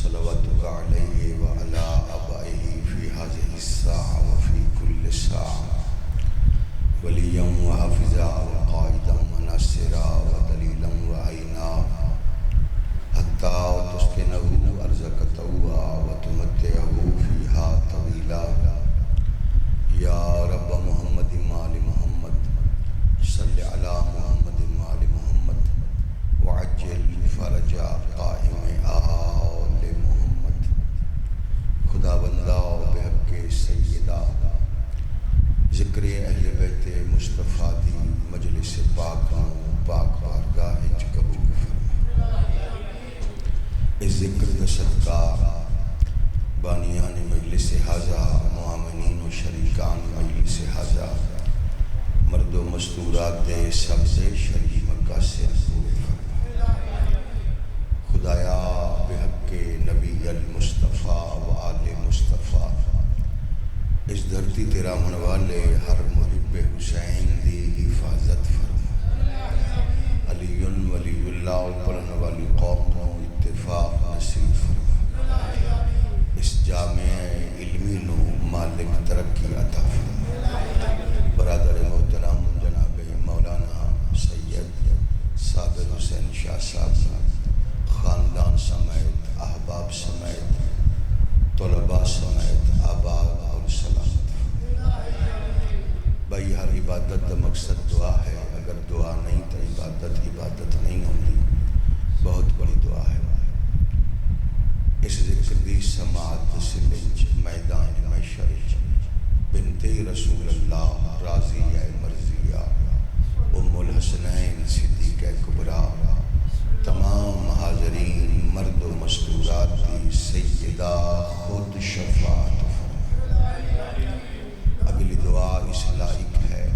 صلواتك عليه وعلى آبائه في هذه الساعة وفي كل ساعة وليا وحافظا وقائدا وناصرا ودليلا وعينا حتى تسكنه أرزك طوعا وتمتعه فيها طويلا يا رب محمد مال محمد صل على محمد مال محمد وعجل فرج قائم آل محمد خدا بندہ بحق سیدہ ذکر اہل بیت مصطفیٰ دی مجلس پاک پاک بارگاہ قبول فرما اس ذکر دا صدقہ بانیان مجلس حاضہ معامنین و شریکان مجلس حاضہ مرد و مستورات دے سب سے شریف مقاصد پورے فرما خدایا بحق نبی المصطفیٰ و آل مصطفیٰ اس دھرتی تیرا من والے ہر محب حسین دی حفاظت فرما علی ولی اللہ پرن والی قوم کو اتفاق نصیب فرما اس جامع علمی نو مالک ترقی عطا فرما برادر محترم جناب مولانا سید صابر حسین شاہ صاحب خاندان سمیت احباب سمیت طلباء سمیت آباد اور سلامت بھائی ہر عبادت کا مقصد دعا ہے اگر دعا نہیں تو عبادت نہیں ہوتی بہت بڑی دعا ہے اس ذکر دی سماعت سلنج میدان محشر بنت رسول اللہ راضیہ مرضیہ ام الحسنین صدیقہ کبریٰ تمام حاضرین مرد و مستورات دی سیدہ خود شفاعت فرما اگلی دعا اس لائق ہے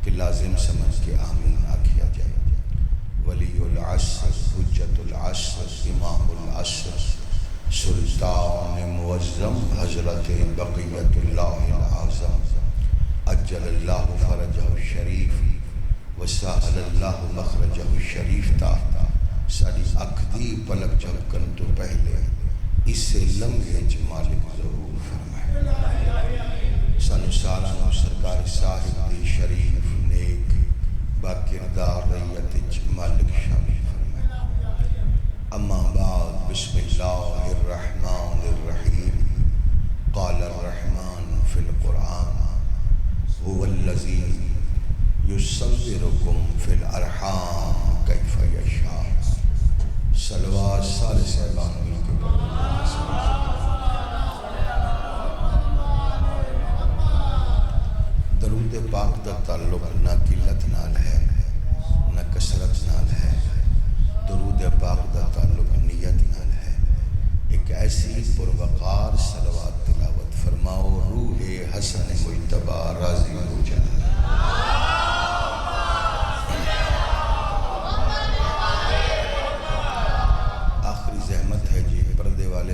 کہ لازم سمجھ کے آمین آکھیا جائے ولی العصر حجت العصر امام العصر سلطان معظم حضرت بقیت اللہ العظم اجل اللہ فرجہ الشریف وسہل اللہ مخرجہ الشریف تا ساری اکھدی پلک جھپکن تو پہلے اسے لمحے مالک ظہور فرمائے سانو سالانہ سرکار صاحب دی شریف نیک باکردار ریت مالک شامل فرمائے اما بعد بسم اللہ الرحمن الرحیم قال الرحمن فی القرآن هو الذی یصورکم فی الارحام کیف یشاء صلوات سارے صاحبان مل کے درود پاک دا تعلق نہ قلت نال ہے نہ کثرت نال ہے درود پاک دا تعلق نیت نال ہے ایک ایسی پروقار صلوات تلاوت فرماؤ روح حسن مجتبی راضی ہو جائے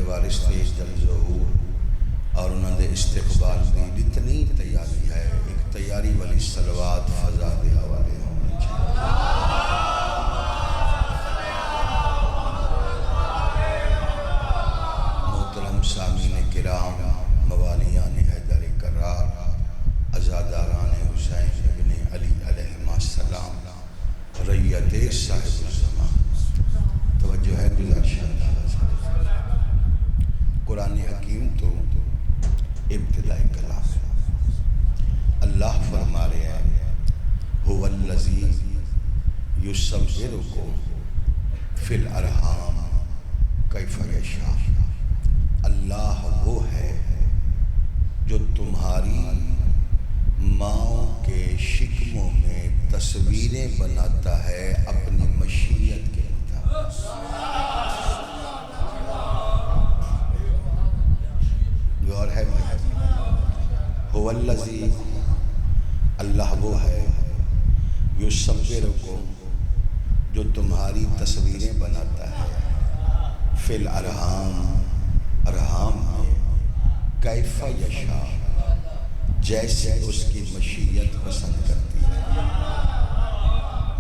وارث تیز جل ظہور اور انہوں نے استقبال کی اتنی تیاری ہے ایک تیاری والی صلوات فضا دے حوالے ہونی چاہیے محترم سامعین کرام موالیان حیدر کرار عزاداران حسین ابن علی علیہ السلام ریت صاحب الزمان توجہ ہے گزارش قرآن حکیم تو ابتدائی کلام ہے اللہ فرما رہے ہیں هو الذی یصورکم فی الارحام کیف یشاء اللہ وہ ہے جو تمہاری ماں کے شکموں میں تصویریں بناتا ہے اپنی مشیت کے مطابق اور ہے هو الذی اللہ وہ ہے یصورکم جو تمہاری تصویریں بناتا ہے فی الارحام ارحام میں کیف یشاء جیسے اس کی مشیت پسند کرتی ہے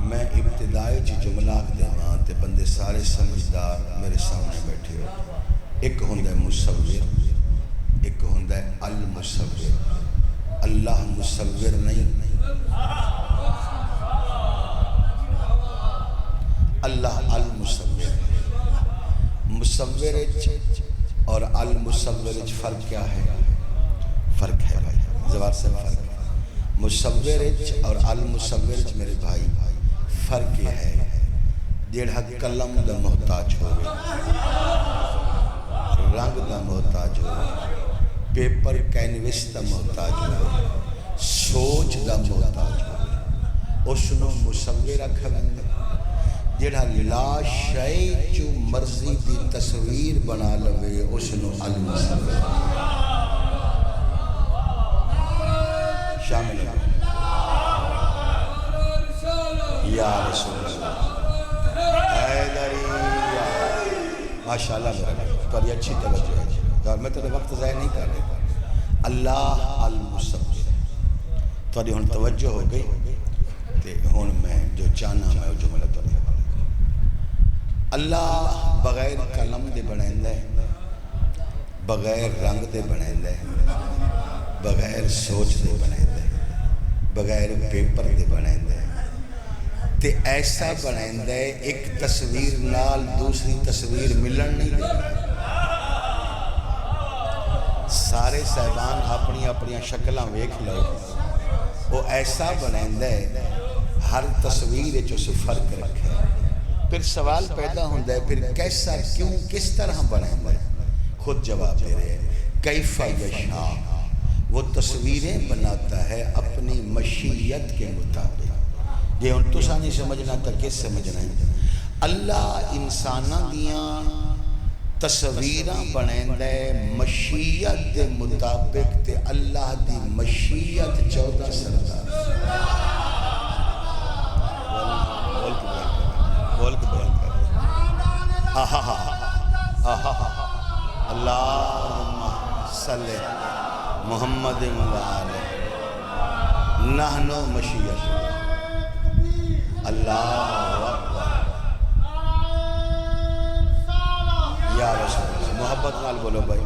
میں ابتدائی جملہ دے تے بندے سارے سمجھدار میرے سامنے بیٹھے ہو ایک ہوندہ مصور، ایک ہوندہ المصور۔ اللہ مصور نہیں، اللہ المصور۔ مصور اور المصور فرق کیا ہے؟ فرق ہے بھائی، زبان سے فرق ہے۔ مصور اور المصور میرے بھائی فرق یہ ہے، جیڑا قلم دا محتاج ہوئے، رنگ دا محتاج ہوئے، پیپر کینوس دا محتاج ہوئے، سوچ دا محتاج ہوئے، اس نو مصور رکھا بندے۔ جیڑا لا شے جو مرضی دی تصویر بنا لوے، اس نو المصور شامل ہے۔ یا رسول اللہ حیدری، ماشاءاللہ میرا تو یہ اچھی توجہ ہے، اور میں تیرے وقت ضائع نہیں کر رہا۔ اللہ المصور تو ہن توجہ ہو گئی، تے ہن میں جو چاہنا میں جو ملت ہو رہا۔ اللہ بغیر قلم دے بنائندہ ہے، بغیر رنگ دے بنائندہ ہے، بغیر سوچ دے بنائندہ ہے، بغیر پیپر دے بنائندہ ہے، تے ایسا بنائندہ ہے ایک تصویر نال دوسری تصویر ملن نہیں دے۔ سارے صاحبان اپنی اپنی شکلاں ویکھ لو، وہ ایسا بنائندہ ہے ہر تصویر جو سے فرق رکھے۔ پھر سوال پیدا ہوندہ ہے پھر کیسا کیوں کس طرح بنائندہ ہے؟ خود جواب دے رہے ہیں، کیف یشاء، وہ تصویریں بناتا ہے اپنی مشیت کے مطابق۔ یہ ان تو نہیں سمجھنا تا کس سمجھنا ہے؟ اللہ انسانہ دیاں تصویریں بنائندہ ہے مشیت دے مطابق، تے اللہ دی مشیت 14 سردار۔ بول کے بیان کر آہا آہا اللہم صلی محمد وآلہ نحنو مشیت اللہ اکبر۔ یا رسول اللہ محبت نال بولو بھائی،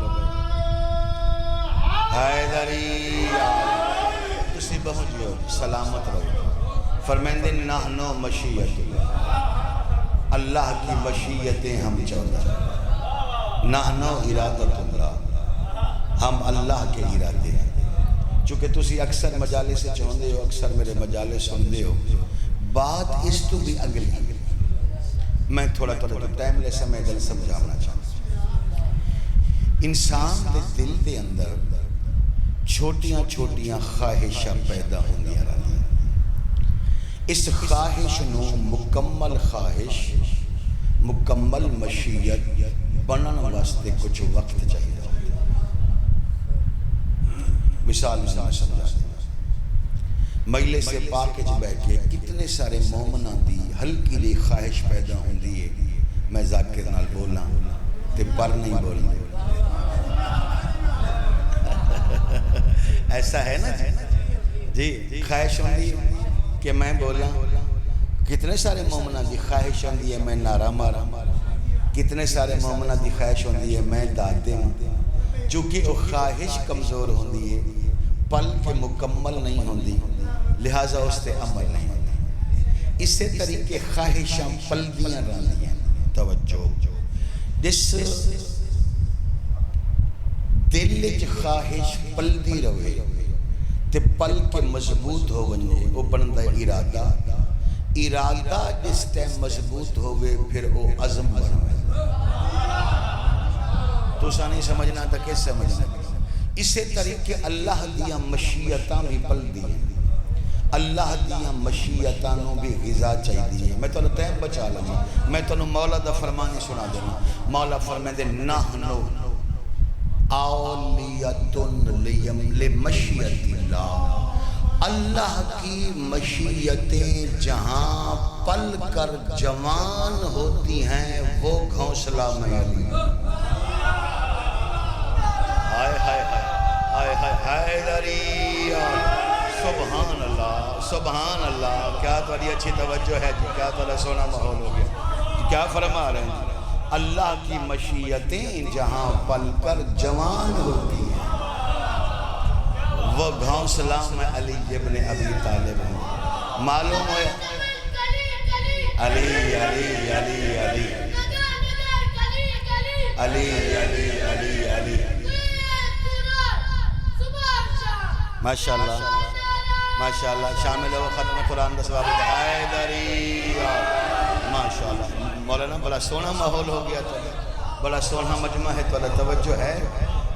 حیدری تسی بہت جو سلامت رہو۔ فرمائندے نحنو مشیت اللہ کی مشیتیں ہم چاہتا، نحنو ارادت اللہ، ہم اللہ کے ارادے ہیں۔ چونکہ تسی اکثر مجالس سے چاہندے ہو، اکثر میرے مجالس سندے ہو، بات اس تو بھی اگلی میں تھوڑا ٹائم لے سمے گل سمجھانا چاہتا۔ انسان دے دل دے اندر چھوٹیاں چھوٹیاں خواہشاں پیدا ہوندی رہتی، اس خواہش نو مکمل خواہش، مکمل مشیت بنن واسطے کچھ وقت چاہیے۔ مثال میں سمجھا مجلس سے پاک چ بیٹھ کے کتنے سارے مومناں دی ہلکی لی خواہش پیدا ہوندی ہے میں ذاکر نال بولاں تے پر نہیں بولنا۔ ایسا ہے نا جی، خواہش ہوندی ہے کہ میں بولاں، کتنے سارے مومناں دی خواہش ہوندی ہے میں نعرہ مارا، کتنے سارے مومناں دی خواہش ہوندی ہے میں داد دے ہوں، چونکہ وہ خواہش کمزور ہوندی ہے، پل کے مکمل نہیں ہوندی، لہٰذا اس تے عمل نہیں ہوندی۔ اسی طریقے خواہشاں پل دیاں رہنی ہیں۔ توجہ، جس دل وچ خواہش پل دی رہے تے پل کے مضبوط ہو ونجے، وہ بندا ارادہ، ارادہ جس ٹائم مضبوط ہوئے پھر وہ عزم بنوے۔ تو سا نہیں سمجھنا تھا کس سمجھنا؟ اسی طریقے اللہ دیاں مشیتاں بھی پل دیاں، اللہ دیاں مشیتانوں بھی غذا چاہی دیئے۔ میں تو ٹائم بچا لگا، میں تو مولا دا فرمانی سنا دینا۔ مولا فرمائے دے نحنو اولیتن لمشیت اللہ، اللہ کی مشیتیں جہاں پل کر جوان ہوتی ہیں وہ گھونسلہ میں علی۔ ہائے ہائے ہائے ہائے حیدری، سبحان اللہ سبحان اللہ۔ کیا تھوڑی اچھی توجہ ہے جی، کیا تھوڑا سونا ماحول ہو گیا، کیا فرما رہے ہیں؟ اللہ کی مشیتیں جہاں پل کر جوان ہوتی ہیں، وہ گھونسلہ میں علی ابن ابی طالب ہیں۔ معلوم ہے علی علی علی علی علی علی علی علی ماشاءاللہ ماشاءاللہ شامل ہو ختم قرآن کا ثواب حیدری ماشاءاللہ۔ مولانا بڑا سونا ماحول ہو گیا تھا، بڑا سونا مجمع ہے، تو توجہ ہے۔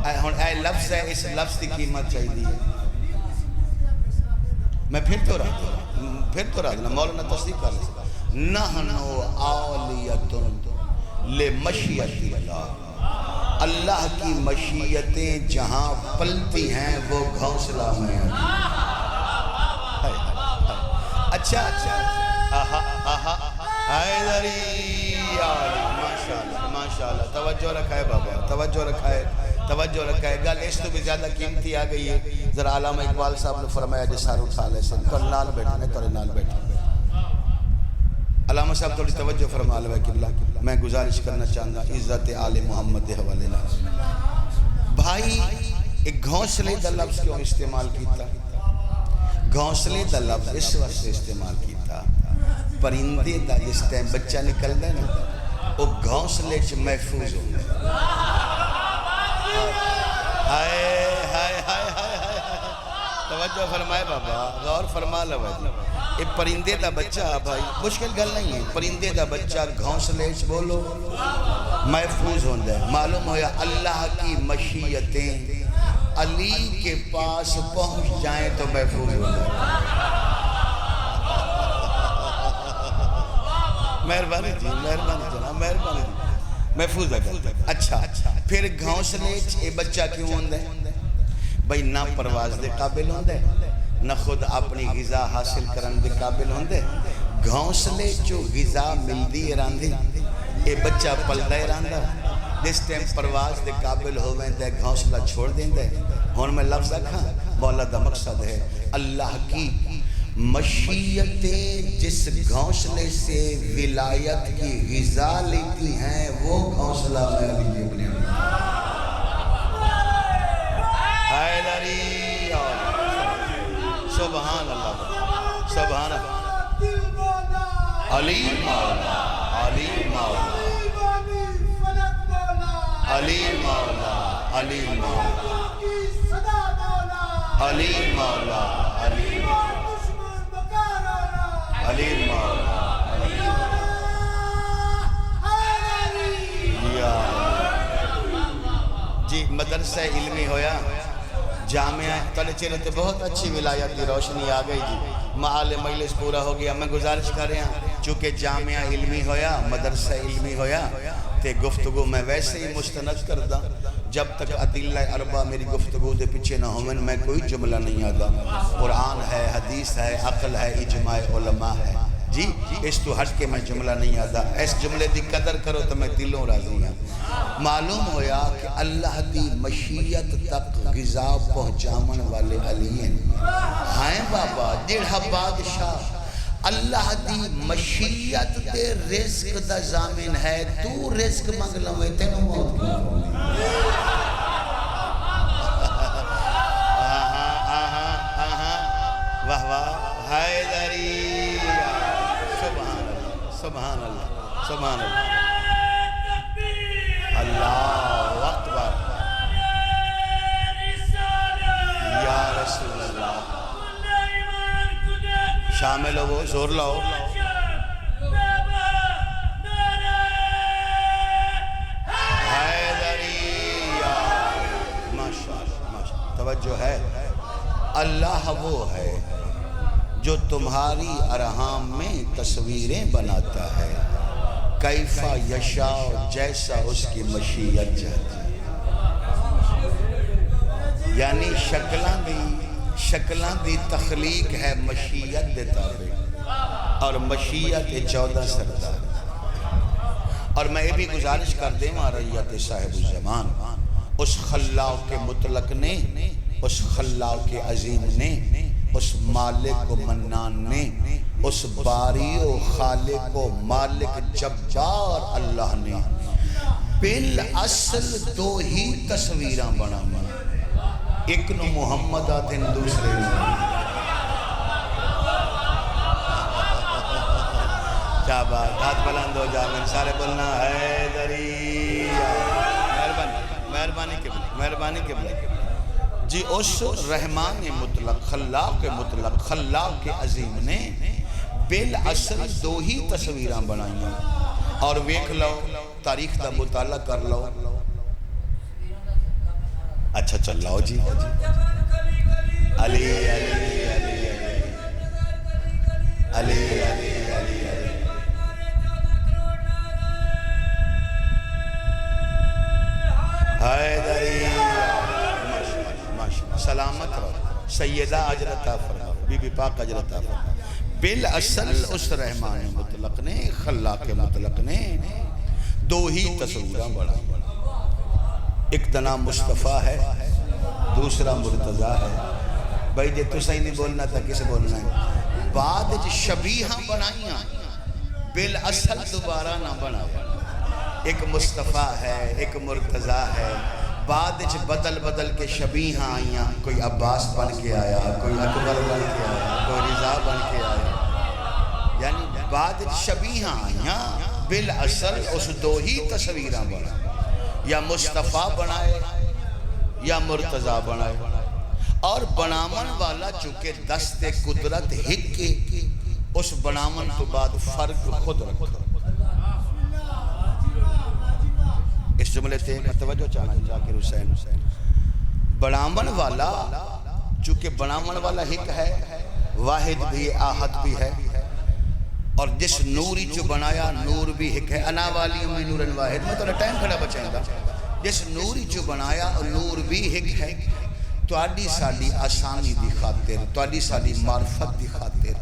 اے لفظ ہے، اس لفظ کی قیمت چاہیے۔ میں پھر تو رہا دینا مولانا تصدیق کر لیں۔ نحنو آلیتن لمشیت اللہ، اللہ کی مشیتیں جہاں پلتی ہیں وہ گھونسلہ میں ہیں۔ اچھا آہا آہا حیدری ماشاءاللہ ماشاءاللہ۔ توجہ رکھائے بابا، توجہ رکھائے گل اس تو بھی زیادہ قیمتی آ گئی ہے۔ ذرا علامہ اقبال صاحب نے فرمایا جسار اٹھا لے سے تو نال بیٹھنے تو نال بیٹھنے۔ علامہ صاحب تھوڑی توجہ فرما لے قبلہ، میں گزارش کرنا چاہتا عزت آل محمد دے حوالے نال۔ بھائی ایک گھونسلے دا لفظ کیوں استعمال کیتا؟ گھونسلے دا لفظ اس وقت سے استعمال کیتا، پرندے دا جس ٹائم بچہ نکل دے نا وہ گھونسلے چ محفوظ ہوں گے۔ توجہ فرمائے بابا، غور فرما لو جی۔ یہ پرندے دا بچہ بھائی مشکل گل نہیں ہے، پرندے دا بچہ گھونسلے چ بولو محفوظ ہوں گے۔ معلوم ہویا اللہ کی مشیتیں علی کے پاس پہنچ جائیں تو محفوظ ہوں گے۔ مہربانی جی، مہربانی جناب، مہربانی جی، محفوظ ہے۔ اچھا پھر گھونسلے چ بچہ کیوں ہوندے؟ بھئی نہ پرواز دے قابل ہوندے، نہ خود اپنی غذا حاصل کرن دے قابل ہوندے۔ گھونسلے چو غذا ملدی راندھی، اے بچہ پلدا راندا، جس ٹائم پرواز دے قابل ہوئیں دے گھونسلہ چھوڑ دیں دے۔ ہون میں لفظ رکھا مولا دا مقصد ہے اللہ کی مشیتیں جس گھونسلے سے ولایت کی غذا لیتی ہیں وہ گھونسلہ میں علی ابن حیدری۔ سبحان اللہ سبحان اللہ۔ علی مولا علی مولا علی مولا علی مولا علی مولا علی علی مولا جی۔ مدرسہ علمی ہویا، جامعہ تلے چلے تو بہت اچھی ولایت دی روشنی آ گئی جی۔ محل مجلس پورا ہو گیا، میں گزارش کر رہا ہوں چونکہ جامعہ علمی ہویا، مدرسہ علمی ہویا تے گفتگو میں ویسے ہی مستند کردہ۔ جب تک ادلہ اربع میری گفتگو دے پیچھے نہ ہومن میں کوئی جملہ نہیں آدھا۔ قرآن ہے، حدیث ہے، عقل ہے، اجماع علماء ہے جی، اس تو ہٹ کے میں جملہ نہیں آدھا۔ اس جملے دی قدر کرو تو میں دلوں راضی ہوں۔ معلوم ہویا کہ اللہ دی مشیت تک غذا پہنچامن والے علی ہیں۔ ہائیں بابا جڑا بادشاہ اللہ دی مشیت تے رزق دا ضامن ہے، تو رزق منگ لوے تینوں موت کیوں؟ واہ واہ حیدری، سبحان اللہ سبحان اللہ اللہ اکبر یا رسول اللہ۔ شامل ہو زور لاؤ۔ توجہ ہے، اللہ وہ ہے جو تمہاری ارحام میں تصویریں بناتا ہے، کیفا یشاء جیسا اس کی مشیت چاہتی ہے۔ یعنی شکلاں دی تخلیق ہے مشیت دے تابع، اور مشیت 14 سردار۔ اور میں یہ بھی گزارش کر دیں ماریت صاحب الزمان، اس خلاق کے مطلق نے، اس خلاق کے عظیم نے، اس مالک و منان نے، اس باری و خالق و مالک جبار اللہ نے بالاصل دو ہی تصویراں بنانا، ایک نو محمد آتے ہیں دوسرے نو کیا بات، ہاتھ بلند ہو جا میں سارے بولنا حیدری، مہربانی کے بلے جی۔ اس رحمان مطلق، خلاق مطلق، خلاق عظیم نے بالاصل دو ہی تصویراں بنائیاں، اور ویکھ لو تاریخ دا مطالعہ کر لو۔ اچھا چل لاؤ جی، علی علی علی علی علی حیدری، سلامت رہو، سیدہ اجر عطا فرما، بی بی پاک اجر عطا فرما۔ بالاصل اس رحمان مطلق نے، خلاق مطلق نے دو ہی تصویراں بڑھا، ایک دا نام مصطفیٰ ہے، دوسرا مرتضیٰ ہے۔ بھائی جے تو صحیح نہیں بولنا تھا کسے بولنا ہے؟ بعد شبیہاں بنائیاں، بالاصل دوبارہ نہ بنایا۔ ایک مصطفیٰ ہے، ایک مرتضیٰ ہے، بعد بدل بدل کے شبیہاں آئیاں، کوئی عباس بن کے آیا، کوئی اکبر بن کے آیا، کوئی رضا بن کے آیا، یعنی بعد شبیہاں آئیاں، بالاصل اس دو ہی تصویراں بنا، یا مصطفیٰ بنائے یا مرتضیٰ بنائے، اور بنامن والا چونکہ دست قدرت ہکے، اس بنامن تو بعد فرق خود رکھا۔ اس جملے تے متوجہ چاہنا ذاکر حسین، بنامن والا چونکہ بنامن والا ہک ہے، واحد بھی آحد بھی ہے، اور جس نوری جو بنایا نور بھی ہک ہے، انا والی امی نور واحد، میں تو ٹائم کھڑا بچائیں گا، جس نوری جو بنایا نور بھی ہک ہے، تواڈی ساڈی آسانی دی خاطر، تواڈی ساڈی معرفت دی خاطر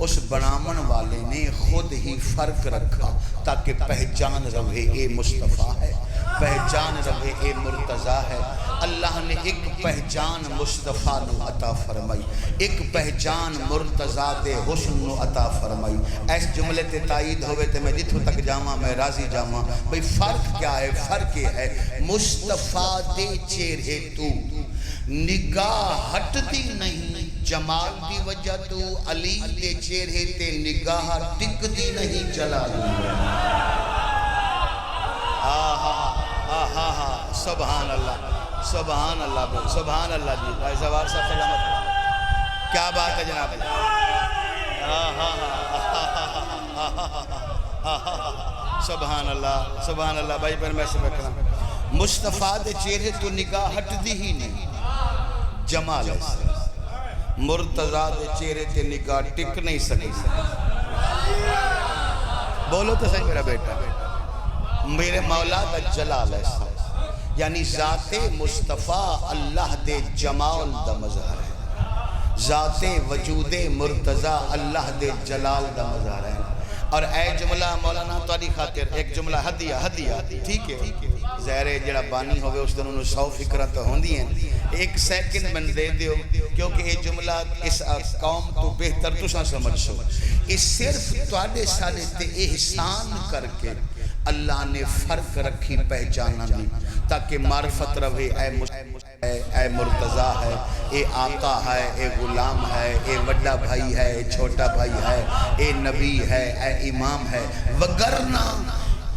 اس بنامن والے نے خود ہی فرق رکھا تاکہ پہچان رہے اے مصطفیٰ ہے، پہچان رہے اے مرتضیٰ ہے۔ اللہ نے ایک پہچان مصطفیٰ نو عطا فرمائی، ایک پہچان مرتضیٰ دے حسن نو عطا فرمائی۔ ایس جملے تے تائید ہوئے تے میں جتھوں تک جاواں میں راضی جاواں۔ بھئی فرق کیا ہے؟ فرق یہ ہے مصطفیٰ دے چہرے تو نگاہ ہٹ دی نہیں، جمال دی وجہ تو علی دے چہرے تے نگاہ ٹک دی نہیں، جلال دی۔ سبحان اللہ، سبحان اللہ، سبحان اللہ جی، بھائی زوار صاحب سلامت، کیا بات ہے جناب؟ سبحان اللہ، سبحان اللہ، بھائی پر میں سے بکرا مصطفیٰ دے چہرے تو نگاہ ہٹ دی ہی نہیں، جمال ہے، مرتضیٰ دے چہرے تے نگاہ ٹک نہیں سکی۔ بولو تو صحیح میرا بیٹا، میرے مولا دا جلال ہے، یعنی ذات مصطفیٰ اللہ دے جمال دا مظہر ہے، ذات وجود مرتضیٰ اللہ دے جلال دا مظہر ہے۔ اور اے جملہ مولانا تاری خاطر ایک جملہ ہدیہ ٹھیک ہے، زہرے جڑا بانی ہوئے اس دن انہوں 100 فکرہ تو ہوندی ہیں، ایک سیکنڈ من دے دیو کیونکہ یہ جملہ اس قوم تو بہتر تو سمجھ سو۔ اس صرف توڑے سالے تے احسان کر کے اللہ نے فرق رکھی پہچانا دی تاکہ معرفت رہے اے مرتضیٰ ہے، اے آقا ہے، اے غلام ہے، اے وڈا بھائی ہے، اے چھوٹا بھائی ہے، اے نبی ہے، اے امام ہے۔ وگرنہ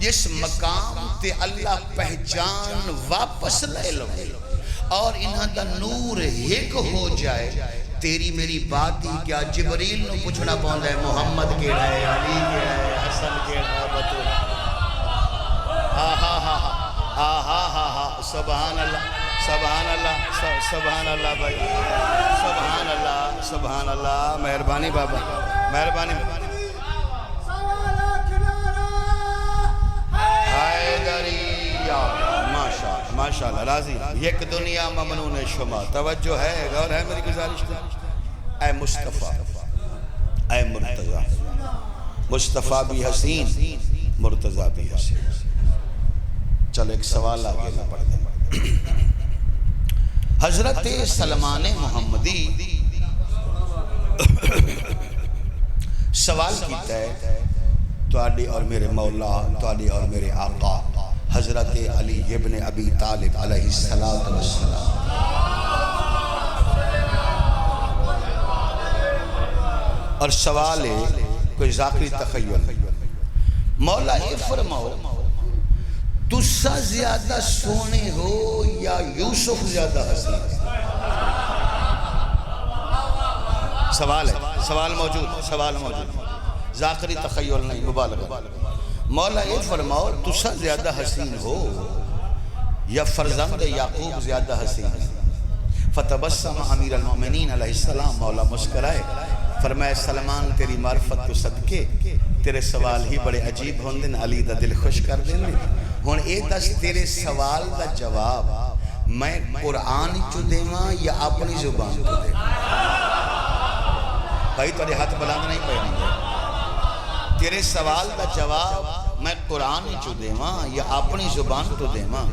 جس مقام تے اللہ پہچان واپس لے لو اور انہاں دا نور ایک ہو جائے، تیری میری بات ہی کیا جبریل نو پوچھنا پوندا ہے محمد کیڑا ہے، علی کیڑا ہے، حسن کیڑا ہے، بتو۔ سبحان اللہ، سبحان اللہ، سبحان اللہ بھائی، سبحان اللہ، سبحان اللہ، مہربانی بابا، مہربانی حیدریہ، ماشاءاللہ راضی، یک دنیا ممنون شما، توجہ ہے، غور ہے میری گزارش کا۔ اے مصطفیٰ، اے مرتضیٰ، مصطفیٰ بھی حسین، مرتضیٰ بھی حسین۔ چل ایک سوال آگے نہ پڑھ دیں۔ حضرت سلمان محمدی سوال کیتا ہے، تواڈی اور میرے مولا، تواڈی اور میرے آقا حضرت علی ابن ابی طالب علیہ السلام۔ اور سوال ہے کوئی ذاکری تخیل، مولا یہ فرماؤ تسا زیادہ سونے ہو یا یوسف زیادہ حسین؟ سوال ہے، سوال موجود، ذاکری تخیل نہیں، مبالغہ۔ مولا یہ فرماؤ تسا زیادہ حسین ہو یا فرزند یعقوب زیادہ حسین؟ فتبسم امیر المومنین علیہ السلام، مولا مسکرائے، فرمائے سلمان تیری معرفت تو صدقے تیرے سوال ہی بڑے عجیب ہوندن، علی دا دل خوش کر دیں۔ ہون اے دس تیرے سوال دا جواب میں قرآن چو دیواں یا اپنی زبان چو دیواں؟ بھائی تو ہاتھ بلند نہیں پہنے گے۔ تیرے سوال دا جواب میں قرآن چو دیواں یا اپنی زبان تو دیواں؟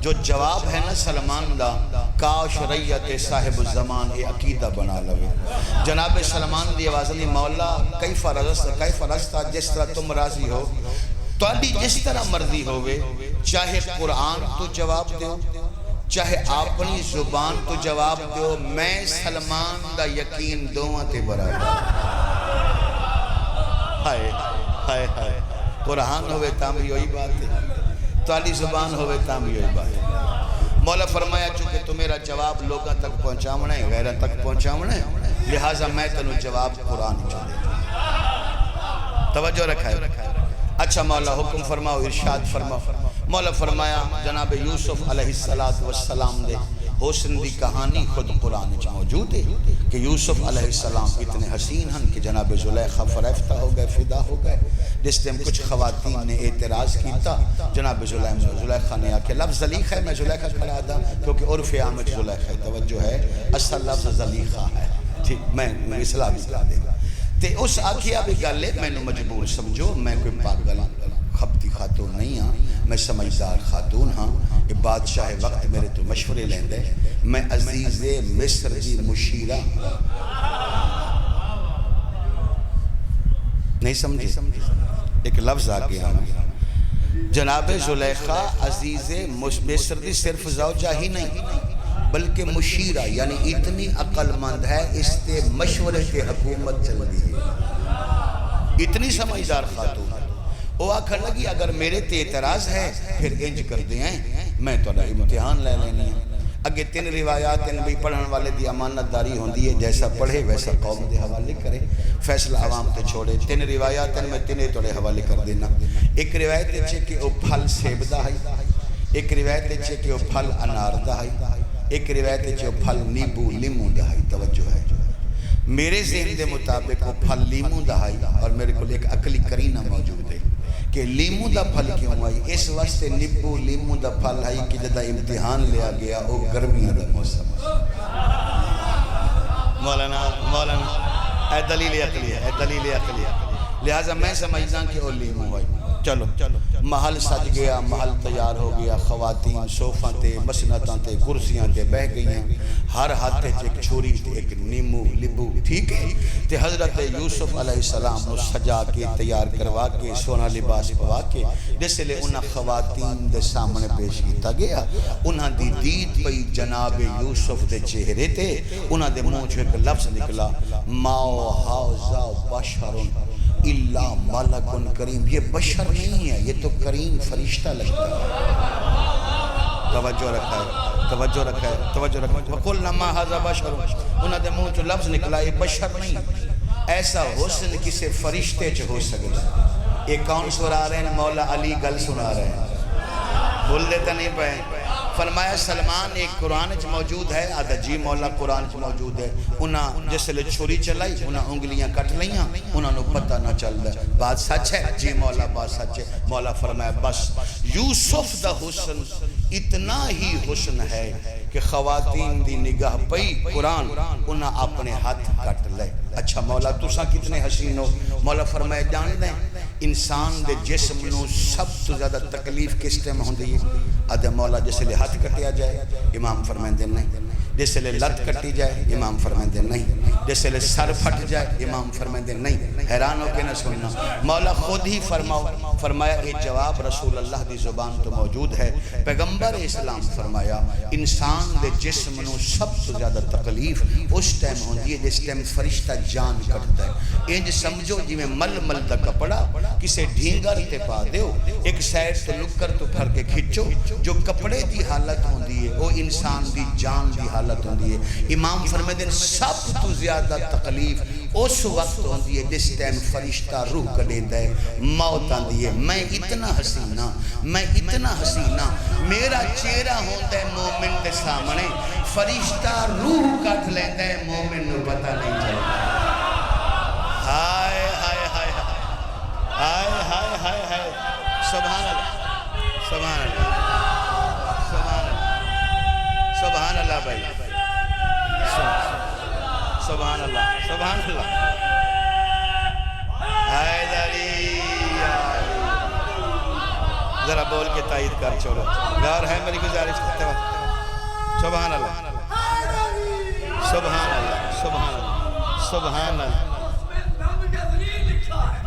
جو جواب ہے نا سلمان دا، کاش ریت صاحب الزمان اے عقیدہ بنا لگے۔ جناب سلمان دی آواز دی مولا کیف رستا، جس طرح تم راضی ہو، تواڈی جس طرح مرضی ہوئے، چاہے قرآن تو جواب دیو چاہے اپنی زبان تو جواب دیو، میں سلمان دا یقین دوواں تے برابر۔ ہائے ہائے ہائے، قرآن ہوئے تاں بھی یہی بات ہے، تواڈی زبان ہوئے تاں بھی یہی بات ہے۔ مولا فرمایا چونکہ تو میرا جواب لوگاں تک پہنچاونا ہے، غیرہ تک پہنچاونا ہے، لہٰذا میں تنو جواب قرآن چاہ دیتا۔ توجہ رکھا ہے۔ اچھا مولا حکم فرماؤ، ارشاد فرماؤ۔ مولا فرمایا جناب یوسف علیہ السلام دے حسن دی کہانی خود قرآن چاہ موجود ہے کہ یوسف علیہ السلام اتنے حسین ہیں کہ جناب زلیخا فریفتہ ہو گئے، فدا ہو گئے۔ جس ٹائم کچھ خواتین نے اعتراض کیتا، جناب زلیخا نے آکے لفظ زلیخہ ہے، میں زلیخہ کھڑا دا کیونکہ عرف عام زلیخہ توجہ ہے، اصل لفظ زلیخہ ہے، ٹھیک میں اصلاح بھی کرا دے گا۔ تے اس آکھیا بھی گالے میں نے مجبور سمجھو، میں کوئی پاگل خبتی خاتون نہیں ہاں، میں سمجھدار خاتون ہاں، یہ بادشاہ وقت میرے تو مشورے لیندے، میں عزیز مصر دی مشیرہ نہیں سمجھے، ایک لفظ آگے ہمیں جناب زلیخا عزیز مصر دی صرف زوجہ ہی نہیں بلکہ مشیرہ، یعنی اتنی عقل مند ہے، اس تے مشورے کے حکومت چل دی ہے، اتنی سمجھدار خاتون۔ وہ آکھر لگی اگر میرے تے اعتراض ہے پھر انج کر دیں میں تو امتحان لے لینی ہے۔ اگے 3 روایات ان بھی پڑھن والے دی امانت داری ہوندی ہے، جیسا پڑھے ویسا قوم دے حوالے کرے، فیصلہ عوام تے چھوڑے۔ 3 روایات ان میں 3 توڑے حوالے کر دینا۔ ایک روایت ہے کہ وہ پھل سیب دا ہے، ایک روایت ہے کہ وہ پھل انار دا ہے، ایک روایت ہے کہ وہ پھل نیبو لیمو دا ہے۔ توجہ ہے، میرے ذہن دے مطابق وہ پھل لیمو دا ہے، اور میرے کو ایک عقلی کرینہ موجود ہے کہ لیمو دا پھل کیوں آئی؟ اس واسطے نیبو لیمو دا پھل آئی کہ جدہ امتحان لیا گیا وہ گرمیاں دا موسم۔ مولانا اے دلیل عقلی ہے، لہٰذا میں سمجھنا کہ وہ لیمو آئی۔ چلو محل سج گیا، محل تیار ہو گیا، خواتین صوفہ تے مسنتاں تے کرسیاں تے بہ گئی ہیں، ہر ہاتھ تے ایک چھوری تے ایک نیمو لیمو، ٹھیک ہے؟ تے حضرت یوسف علیہ السلام کو سجا کے تیار کروا کے سونا لباس پوا کے جس لئے انہاں خواتین دے سامنے پیش کیتا گیا۔ انہاں دی دید پئی جناب یوسف دے چہرے تے، انہاں دے منہ جو ایک لفظ نکلا، ماو ہاؤزا بشرن اللہ ملکن کریم، یہ بشر نہیں ہے، یہ تو کریم فرشتہ لگتا ہے۔ توجہ رکھا ہے، توجہ رکھا ہے، توجہ رکھا ہے۔ وَقُلْنَا مَا هَذَا بَشَرٌ، انہاں دے منہ جو لفظ نکلا یہ بشر نہیں، ایسا حسن کسے فرشتے چ ہو سکتا۔ یہ کون سنا رہے ہیں؟ مولا علی گل سنا رہے ہیں، بھول دیتا نہیں پہ۔ فرمایا سلمان ایک قرآن چ موجود ہے، آدھا جی مولا قرآن چ موجود ہے۔ انہاں جس لئے چھوری چلائی، انہاں انگلیاں کٹ لیاں، انہاں نو پتہ نہ چل دا بات سچ ہے؟ جی مولا بات سچ ہے۔ مولا فرمایا بس یوسف دا حسن اتنا ہی حسن ہے کہ خواتین دی نگاہ پئی قرآن انہاں اپنے ہاتھ کٹ لے۔ اچھا مولا تساں کتنے حسین ہو؟ مولا فرمایا جان دیں انسان دے جسم نو سب تو زیادہ تکلیف کس ٹائم ہوندی ہے؟ آدھے مولا جس لئے ہاتھ کٹیا جائے، امام فرمائیں دیں نہیں، جس لے لت کٹی جائے امام فرمائندے نہیں، جس لے سر پھٹ جائے امام فرمائندے نہیں۔ حیران ہو کے نہ سننا، مولا خود ہی فرمایا یہ جواب رسول اللہ دی زبان تو موجود ہے۔ پیغمبر اسلام فرمایا انسان دے جسم نو سب تو زیادہ تکلیف اس ٹائم ہوندی ہے جس ٹائم فرشتہ جان کٹتا ہے۔ انج سمجھو جی میں مل مل دا کپڑا کسے ڈھینگر تے پا دیو، ایک سائڈ تو لکر تو پھر کے کھچو، جو کپڑے دی حالت ہوندی ہے وہ انسان دی جان دی حالت ہوندی ہے۔ امام فرمائے دن سب تو زیادہ تکلیف اس وقت ہوندی ہے جس ٹائم فرشتہ روح کڈیندا ہے، موت آندی ہے۔ میں اتنا حسینہ میرا چہرہ ہوتا ہے مومن دے سامنے، فرشتہ روح کٹ لیندا ہے، مومن نو پتہ نہیں چلتا۔ ہائے ہائے ہائے ہائے ہائے ہائے ہائے، سبحان اللہ سبحان اللہ سبحان اللہ سبحان اللہ بھائی، سبحان اللہ سبحان اللہ۔ حیدری ذرا بول کے تائید کر چھوڑو، غور ہے میری گزارش کرتے وقت۔ سبحان اللہ سبحان اللہ سبحان اللہ سبحان اللہ۔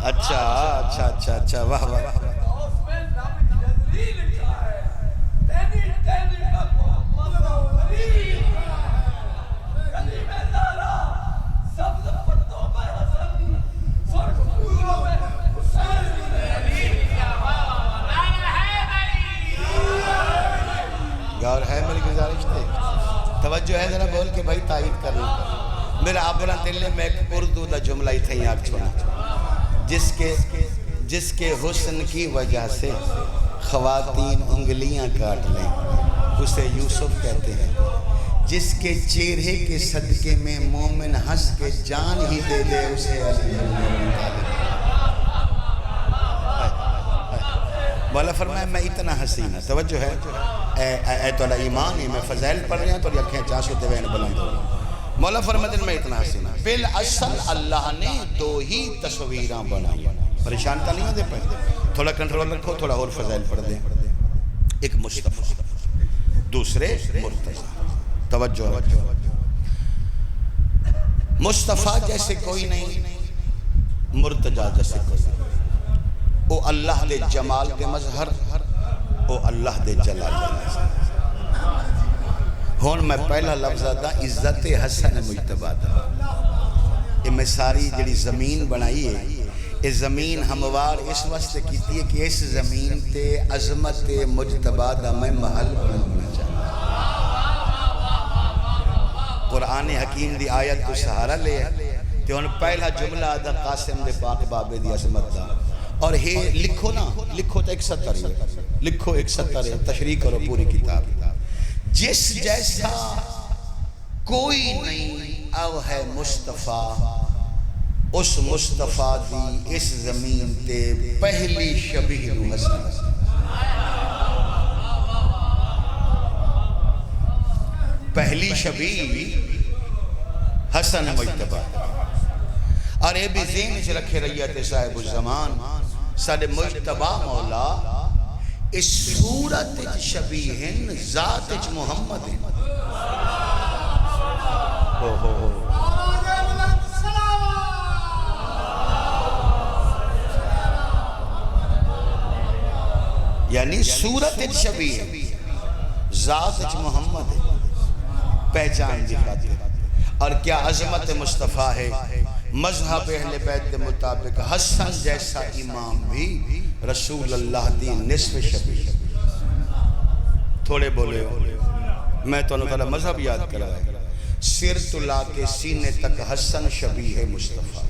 اچھا اچھا اچھا اچھا، واہ واہ۔ غور ہے میری گزارش تھے، توجہ ہے ذرا بول کے بھائی تائید کر لوں۔ میرا اپنا دل میں ایک اردو دا جملہ ہی تھا یاد چھوڑا، جس کے حسن کی وجہ سے خواتین انگلیاں کاٹ لیں اسے یوسف کہتے ہیں، جس کے چہرے کے صدقے میں مومن ہنس کے جان ہی دے دے اسے علی مولا فرمایا میں اتنا حسین ہے، توجہ ہے اے تولا ایمان ہی، میں فضائل پڑھ رہے ہیں تو اکھیں چاسو تے وین بلند ہو۔ مولا فرمایا میں اتنا حسین ہے، بالاصل اللہ نے دو ہی تصویراں بنائی۔ پریشان تا نہیں ہوتے پہلے، تھوڑا کنٹرول رکھو، تھوڑا اور فضائل پڑھ دیں۔ ایک مصطفیٰ، دوسرے مرتضی۔ توجہ مصطفیٰ جیسے کوئی نہیں، مرتضی جیسے کوئی نہیں۔ او اللہ دے جمال دے مظہر، او اللہ دے جلال دے مظہر۔ ہون میں پہلا لفظ دا عزت حسن مجتبہ دا، یہ میں ساری جڑی زمین بنائی ہے، یہ زمین ہموار اس واسطے کیتی ہے کہ اس زمین تے عظمت مجتبہ دا میں محل بننا چاہتا۔ قرآن حکیم دی آیت کو سہارا لے کہ ان پہلا جملہ دا قاسم دے پاک بابے دی عظمت دا، اور یہ لکھو نا، لکھو تو ایک سطر ہے، لکھو ایک سطر ہے، تشریح کرو پوری کتاب۔ جس جیسا کوئی نہیں او ہے مصطفیٰ، اس مصطفیٰ دی اس زمین تے پہلی شبیہ نو حسن، پہلی شبیہ حسن مجتبہ۔ اور اے بھی ذہن سے رکھے رہیت صاحب الزمان، سارے مجتبہ مولا اس صورت شبیہن ذات محمد ہیں۔ یعنی صورت شبیہ ذات محمد ہے، پہچان دکھاتے ہیں۔ اور کیا عظمت مصطفیٰ ہے، مذہب اہل بیت کے مطابق حسن جیسا امام بھی رسول اللہ دی نصف شبیہ۔ تھوڑے بولے ہو، میں تو اللہ مذہب یاد کرا ہے، سر تلا کے سینے تک حسن شبیہ مصطفیٰ،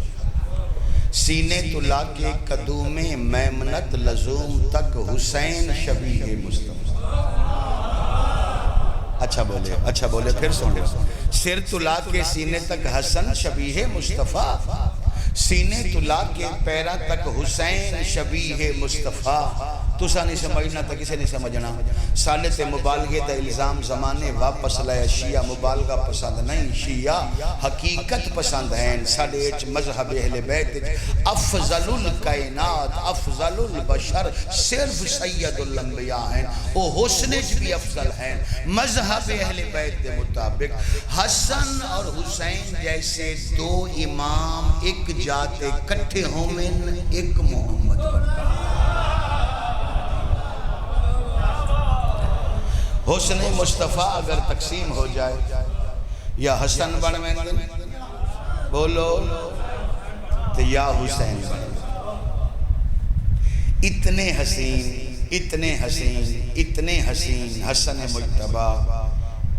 سینے تلا کے قدوم میمنت لزوم تک حسین شبیہ مصطفیٰ۔ اچھا بولے پھر سنو، سر تلا کے سینے تک حسن شبیہ مصطفیٰ، سینے تلا کے پیرا تک حسین شبیہ مصطفیٰ۔ تسا نہیں سمجھنا تو کسے نہیں سمجھنا سالے تے مبالغے دا الزام زمانے واپس لیا شیعہ مبالغہ پسند نہیں شیعہ حقیقت پسند ہیں سالے اچ مذہب اہل بیت افضل الکائنات افضل البشر صرف سید الانبیاء ہیں وہ حسن بھی افضل ہیں مذہب اہل بیت دے مطابق حسن اور حسین جیسے دو امام ایک جاتے کٹھے ہومن ایک محمد بنتا حسن مصطفیٰ اگر تقسیم ہو جائے یا حسن بنویں دن بولو تو یا حسین بنویں اتنے حسین اتنے حسین اتنے حسین حسن مجتبہ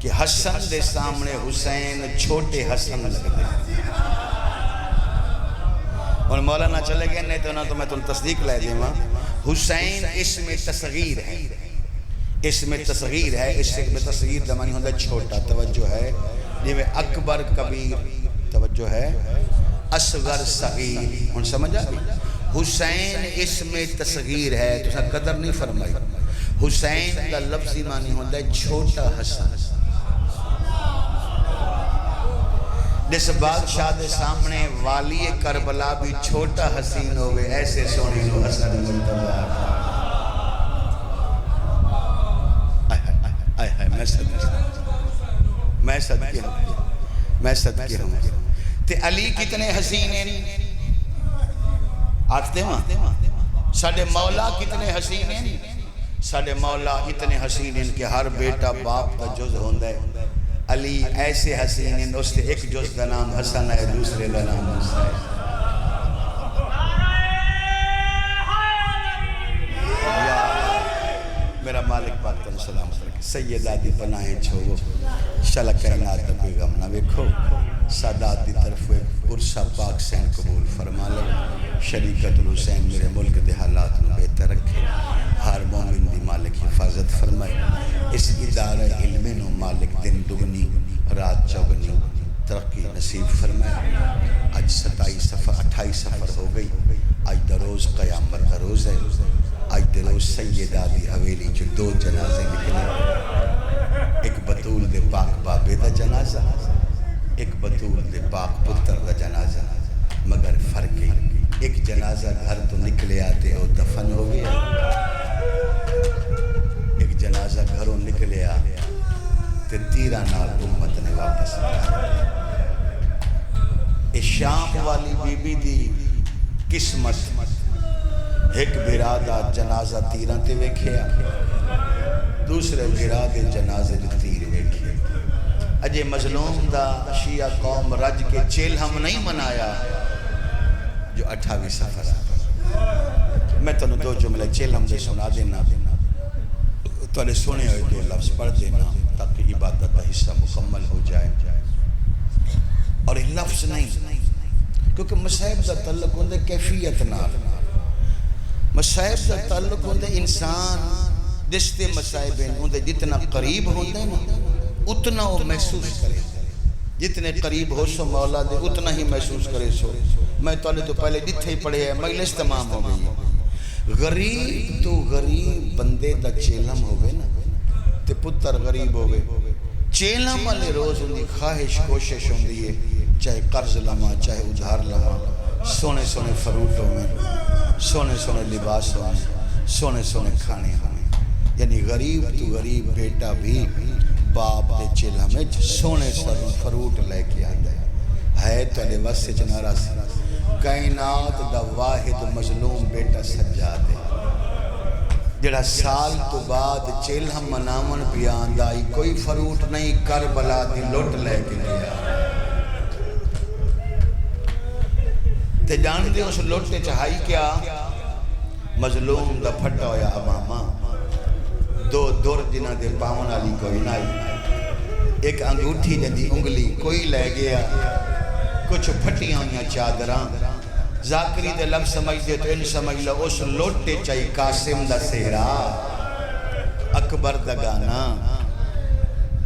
کہ حسن دے سامنے حسین چھوٹے حسن لگتے اور مولانا چلے گئے نہیں تو نہ تو میں تم تصدیق لے دیں حسین اسم تصغیر ہے اسم تصغیر ہے اسم تصغیر دمانی ہوندہ چھوٹا توجہ ہے جی میں اکبر کبیر توجہ ہے اصغر صغیر ان سمجھا بھی حسین اسم تصغیر ہے تو سا قدر نہیں فرمائی حسین کا لفظی معنی ہوندہ چھوٹا حسن جس بادشاہ دے سامنے والی کربلا بھی چھوٹا حسین ہوئے ایسے سونی نو حسن مجتبہ میں صدقے ہوں تے علی کتنے حسین ہیں آٹھتے ماں ساڑھے مولا کتنے حسین ہیں ساڑھے مولا اتنے حسین ہیں کہ ہر بیٹا باپ کا جز ہوندہ ہے علی ایسے حسین ہیں اس سے ایک جز کا نام حسن ہے دوسرے کا نام حسین میرا مالک پاک تن سلام سیدہ دی پناہیں چھوڑو شلق کائنات دا پیغام نہ ویکھو سادات دی طرف برسہ پاک سین قبول فرما لے شریکت الحسین میرے ملک دے حالات میں بہتر رکھے ہر مومن دی مالک حفاظت فرمائے اس ادارہ علم نو مالک دن دگنی رات چوگنی ترقی نصیب فرمائے آج 28 سفر ہو گئی آج دروز قیامت دروز ہے آج دروز سیدہ دی حویلی جو 2 جنازے نکلے ایک بطول دے پاک بابے دا جنازہ ایک بطول دے پاک پتر دا جنازہ مگر فرق ایک جنازہ گھر تو نکلے آتے اور دفن ہو گیا ایک جنازہ گھروں نکلے آتے تے تیرہ نال امت نے واپس شام والی بی بی دی قسمت ایک برادہ جنازہ تیرہ تے ویکھیا دوسرے برادے جنازے تے تیر ویکھیا اجے مظلوم دا شیعہ قوم رج کے چیل ہم نہیں منایا جو 28 سفر آتا میں تنو 2 جملے چیل ہم دے سنا دینا تو نے سنے ہوئے 2 لفظ پڑھ دینا تاکہ عبادت کا حصہ مکمل ہو جائے اور یہ لفظ نہیں کیونکہ مصائب دا تعلق ہوندے کیفیت نال مصائب دا تعلق ہوندے انسان جستے مصائب ہوندے جتنا قریب ہوندے نا اتنا وہ محسوس کرے جتنے قریب ہو سو مولا دے اتنا ہی محسوس کرے سو میں تو پہلے جتھے ہی پڑھے ہیں مجلس تمام ہو گئی غریب تو غریب بندے دا چیلم ہوگے نا تے پتر غریب ہوگے چیلم والے روز ہوندی خواہش کوشش ہوندی ہے چاہے قرض لما چاہے ادھار لما سونے سونے فروٹوں میں سونے سونے لباسوں میں سونے سونے کھانے ہمیں یعنی غریب تو غریب بیٹا بھی باپ دے چیلہ میں سونے سونے فروٹ لے کے آتا ہے تو لے وس سے جنارہ سے کائنات دا واحد مظلوم بیٹا سجاد ہے جڑا سال تو بعد چیلہ منامن بھی آندائی کوئی فروٹ نہیں کربلا دی لوٹ لے کے لیا تے جان دے اس لوٹے چاہائی کیا مظلوم دا پھٹا ہویا اماما 2 دور جنہ دے پاؤن علی کوئی نائی ایک انگوٹھی جدی انگلی کوئی لے گیا کچھ پھٹیاں ہویا چادران ذاکری دے لب سمجھ دے تو ان سمجھ لو اس لوٹے چاہی قاسم دا سہرا اکبر دا گانا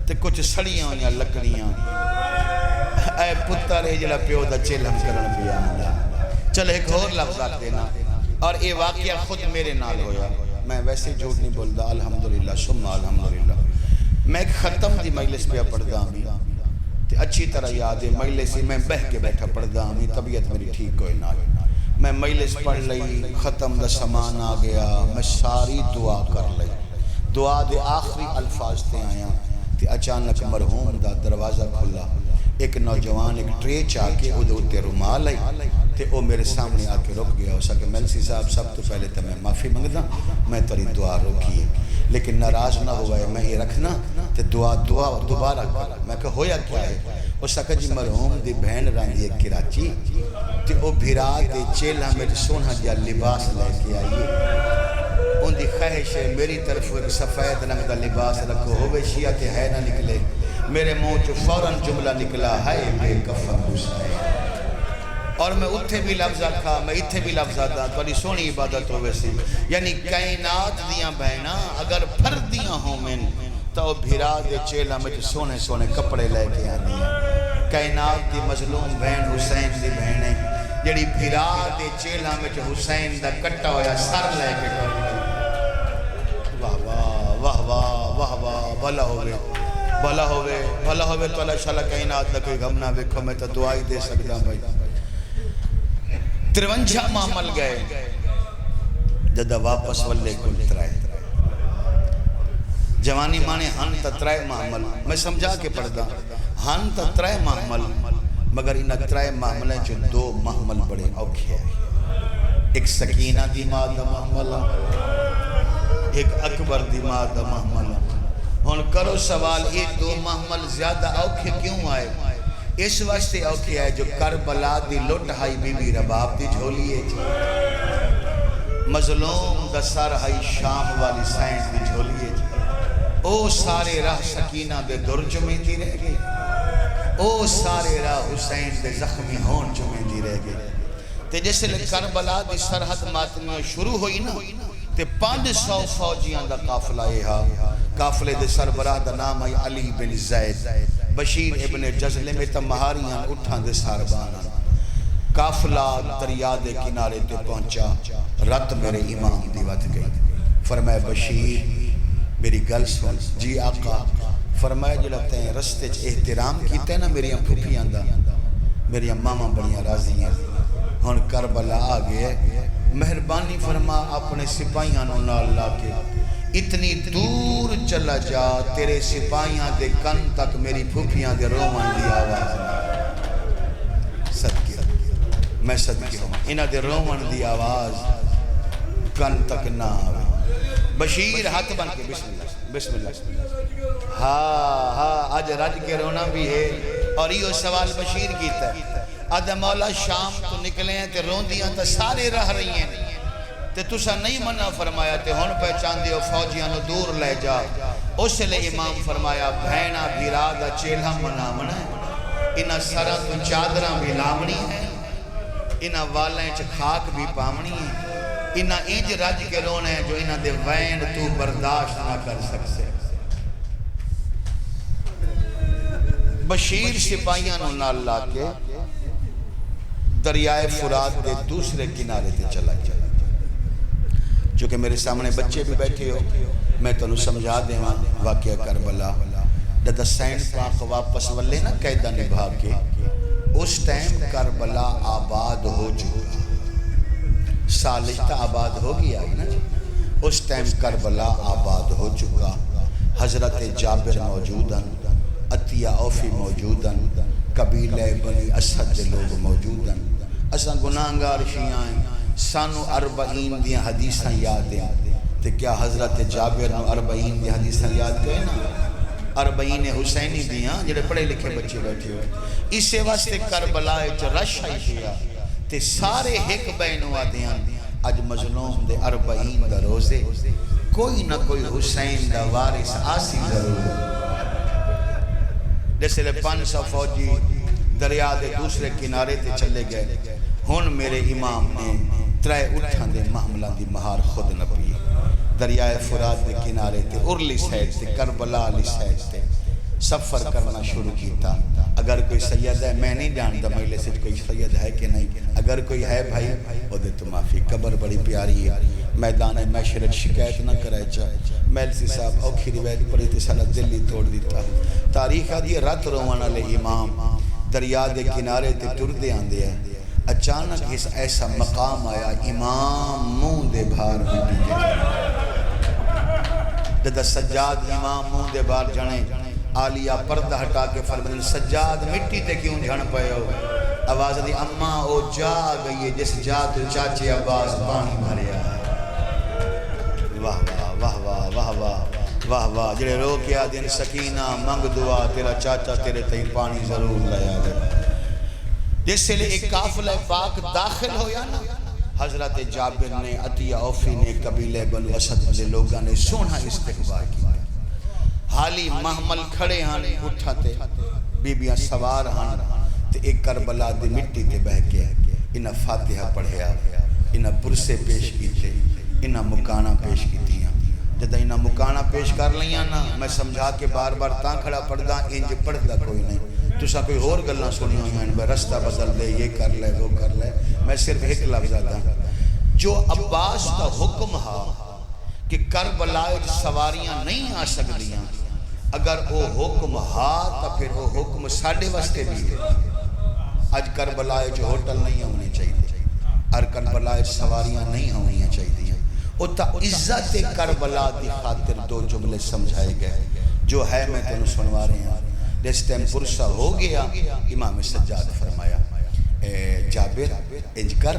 تے کچھ سڑیاں ہویا لکڑیاں اے پتر ہے جڑا پیو دا چیلم کرن پیا آندا چل ایک اور لفظ آت دینا اور یہ واقعہ خود میرے نال ہویا میں ویسے جھوٹ نہیں بولدا الحمدللہ ثم الحمدللہ میں ایک ختم دی مجلس پہ پڑھدا ہوں تے اچھی طرح یاد ہے مجلس میں بہ کے بیٹھا پڑھدا ہوں طبیعت میری ٹھیک کوئی نہ میں مجلس پڑھ لئی ختم دا سامان آ گیا میں ساری دعا کر لئی دعا دے آخری الفاظ تے آیا تے اچانک مرحوم دا دروازہ کھلا ایک نوجوان ایک ٹرے چاہ کے او دے اتے رومال آئی تے او میرے سامنے آ کے رک گیا اسا کہ ملسی صاحب سب تو پہلے تو میں معافی منگدا میں تری دعا روکی لیکن ناراض نہ ہوا ہے میں یہ رکھنا تے دعا دوبارہ کر میں کہ ہویا کیا ہے اسا کہ جی مرحوم دی بہن رہی ہے کراچی تے او بھرا دے چیلا میں سونا جا لباس لے کے آئیے ان دی خواہش ہے میری طرف ایک سفید رنگ دا لباس رکھو ہوئے شیعہ کے ہے نہ نکلے میرے منہ چو فوراں جملہ نکلا ہے بے کفن حسین اور میں اتھے بھی لفظ رکھا میں اتھے بھی لفظ آتا تو سونی عبادت ہوئے سی یعنی کائنات دیاں بہنا اگر پھردیاں ہوں میں تو بھرا دے چیلا میں سونے سونے کپڑے لے کے آنی ہیں کائنات دی مظلوم بہن حسین دی بہنیں جڑی بھرا دے چیلا میں حسین دا کٹا ہویا سر لے کے واہ واہ واہ واہ واہ واہ بھلا ہوئے بھلا ہوئے تو اللہ شاءاللہ کائنات دا کوئی غم نہ ویکھو میں تو دعائی دے سکتا بھائی 53 محمل گئے جدہ واپس واللے کل ترائے جوانی مانے ہن تترائے محمل میں سمجھا کے پڑھدا ہن تترائے محمل مگر انہ ترائے محملیں جو 2 محمل بڑے اوکھے ہیں ایک سکینہ دی مادہ محمل ایک اکبر دی مادہ محمل ہن کرو سوال یہ 2 محمل زیادہ اوکھے کیوں آئے اس واسطے اوکھے ہے جو کربلا دی لٹ ہائی بی بی رباب دی جھولیے مظلوم دا سر ہائی شام والی سائنس دی جھولیے او سارے راہ سکینہ دے در جمیں دی رہ گئی او سارے راہ حسین دے زخمی ہون جمیں دی رہ گئی تے جیسے لے کربلا دی سرحد ماتمیاں شروع ہوئی نا تے 500 فوجیاں دا قافلہ یہاں قافلے دے سربراہ دا نام ہے علی بن زید بشیر ابن جزلے میں تا مہاریاں اٹھاں دے ساربانا قافلہ دریا دے کنارے تے پہنچا رت میرے امام دیوات گئی فرمائے بشیر میری گل سن جی آقا فرمائے جلتے ہیں رستے احترام کیتے ہیں نا میری پھوپیاں دا میری ماما بڑیاں راضی ہیں ہن کربلا آگئے مہربانی فرما اپنے سپاہیاں نہ اللہ کے اتنی دور چلا جا تیرے سپاہیاں دے کن تک میری پھوپیاں دے رومن دی آواز صدقے میں صدقے ہوں انہ دے رومن دی آواز کن تک نہ آوے بشیر ہاتھ بن کے بسم اللہ ہاں آج رج کے رونا بھی ہے اور یہ سوال بشیر کیتا ہے آدھا مولا شام تو نکلے ہیں تے روندیاں تے سارے رہ رہی ہیں تے تسا نہیں منع فرمایا تے ہون پہچان دیو فوجیاں نو دور لے جا اس لئے امام فرمایا بھینا بھیرا دا چیلہ منع منع انہ سرہ تو چادرہ بھی لامنی ہے انہ والیں چھ خاک بھی پامنی ہے انہ اینج رج کے رونے ہیں جو انہ دے وین تو برداشت نہ کر سکتے بشیر سپاہیاں نو نال لا کے دریائے فرات دے دوسرے کنارے تے چلا گیا چونکہ میرے سامنے بچے بھی بیٹھے ہو میں تو انہوں سمجھا دیں واقعہ کربلا دادا سین پاک واپس والے نا قیدہ نبھا کے اس ٹائم کربلا آباد ہو چکا سالشتہ آباد ہو گیا ہے نا اس ٹائم کربلا آباد ہو چکا حضرت جابر موجوداً عطیہ اوفی موجوداً قبیلہ بنی اسد لوگ موجوداً اساں گناہگار شیعہ ہیں سانو 40 دیاں حدیثاں یاد ہیں تے کیا حضرت جابر نو 40 دیاں حدیثاں یاد کہے نا 40 حسینی دیاں جڑے پڑھے لکھے بچے بیٹھے ہوئے اسے واسطے کربلا اچ رش آئی شیعہ تے سارے ایک بینوا دیاں اج مظلوم دے 40 دا روزے کوئی نہ کوئی حسین دا وارث آسی ضرور جیسے لے 500 فوجی دریا دے دوسرے کنارے تے چلے گئے ہن میرے امام نے 3 اٹھاں دے محملہ دی مہار خود نہ پی دریائے فرات دے کنارے تے ارلی سیٹ تے کربلا علی سیٹ تے سفر کرنا شروع کیتا اگر کوئی سید ہے میں نہیں جانتا مجلس سے کوئی سید ہے کہ نہیں اگر کوئی ہے بھائی وہ دے تو معافی قبر بڑی پیاری ہے میدان محشر شکایت نہ کرے چاہ میلسی صاحب اوکھی روایت پڑھی تے سالا دل ہی توڑ دیتا تاریخ آدھی رات روان والے امام دریا دے کنارے تے ٹر دے آندے ہیں اچانک اس ایسا مقام آیا امام منہ دے بھار مٹی دے جدہ سجاد امام منہ دے بھار جنے آلیہ پردہ ہٹا کے فرمائیں سجاد مٹی تے کیوں جھن پئے ہو آواز دی اماں او جا گئی ہے جس جا تو چاچے عباس پانی بھریا واہ واہ واہ واہ واہ واہ واہ جڑے رو کیا دین سکینہ منگ دعا تیرا چاچا تیرے تئی پانی ضرور لیا دے جس سے لئے ایک قافلہ پاک داخل ہویا نا حضرت جابر نے عطیہ اوفی نے قبیلہ بنو اسد والے لوگاں نے سونا استقبال کیا حالی محمل کھڑے ہاں اٹھاتے بیبیاں سوار ہاں تے ایک کربلا دی مٹی تے بہ کے انہا فاتحہ پڑھیا انہا پرسے پیش کیتے انہا مکانہ پیش کیتیاں جدہ انہا مکانہ پیش کر لیاں نا میں سمجھا کے بار بار تاں کھڑا پڑھ دا انج پڑھ دا کوئی نہیں تو سا کوئی اور گلنا سنی ہوئی ہیں رستہ بدل دے یہ کر لے وہ کر لے میں صرف ایک لفظ آتا جو عباس کا حکم ہا کہ کربلائے سواریاں نہیں آ سکتیاں اگر وہ حکم ہا تو پھر وہ حکم ساڑھے واسطے بھی ہے آج کربلائے جو ہوٹل نہیں ہونے چاہیے اور کربلائے سواریاں نہیں ہونی چاہیے وہ تا عزت کربلا دی خاطر دو جملے سمجھائے گئے جو ہے میں تینوں سنوا رہے ہیں جس ٹائم پرسہ ہو گیا امام سجاد فرمایا جابر انج کر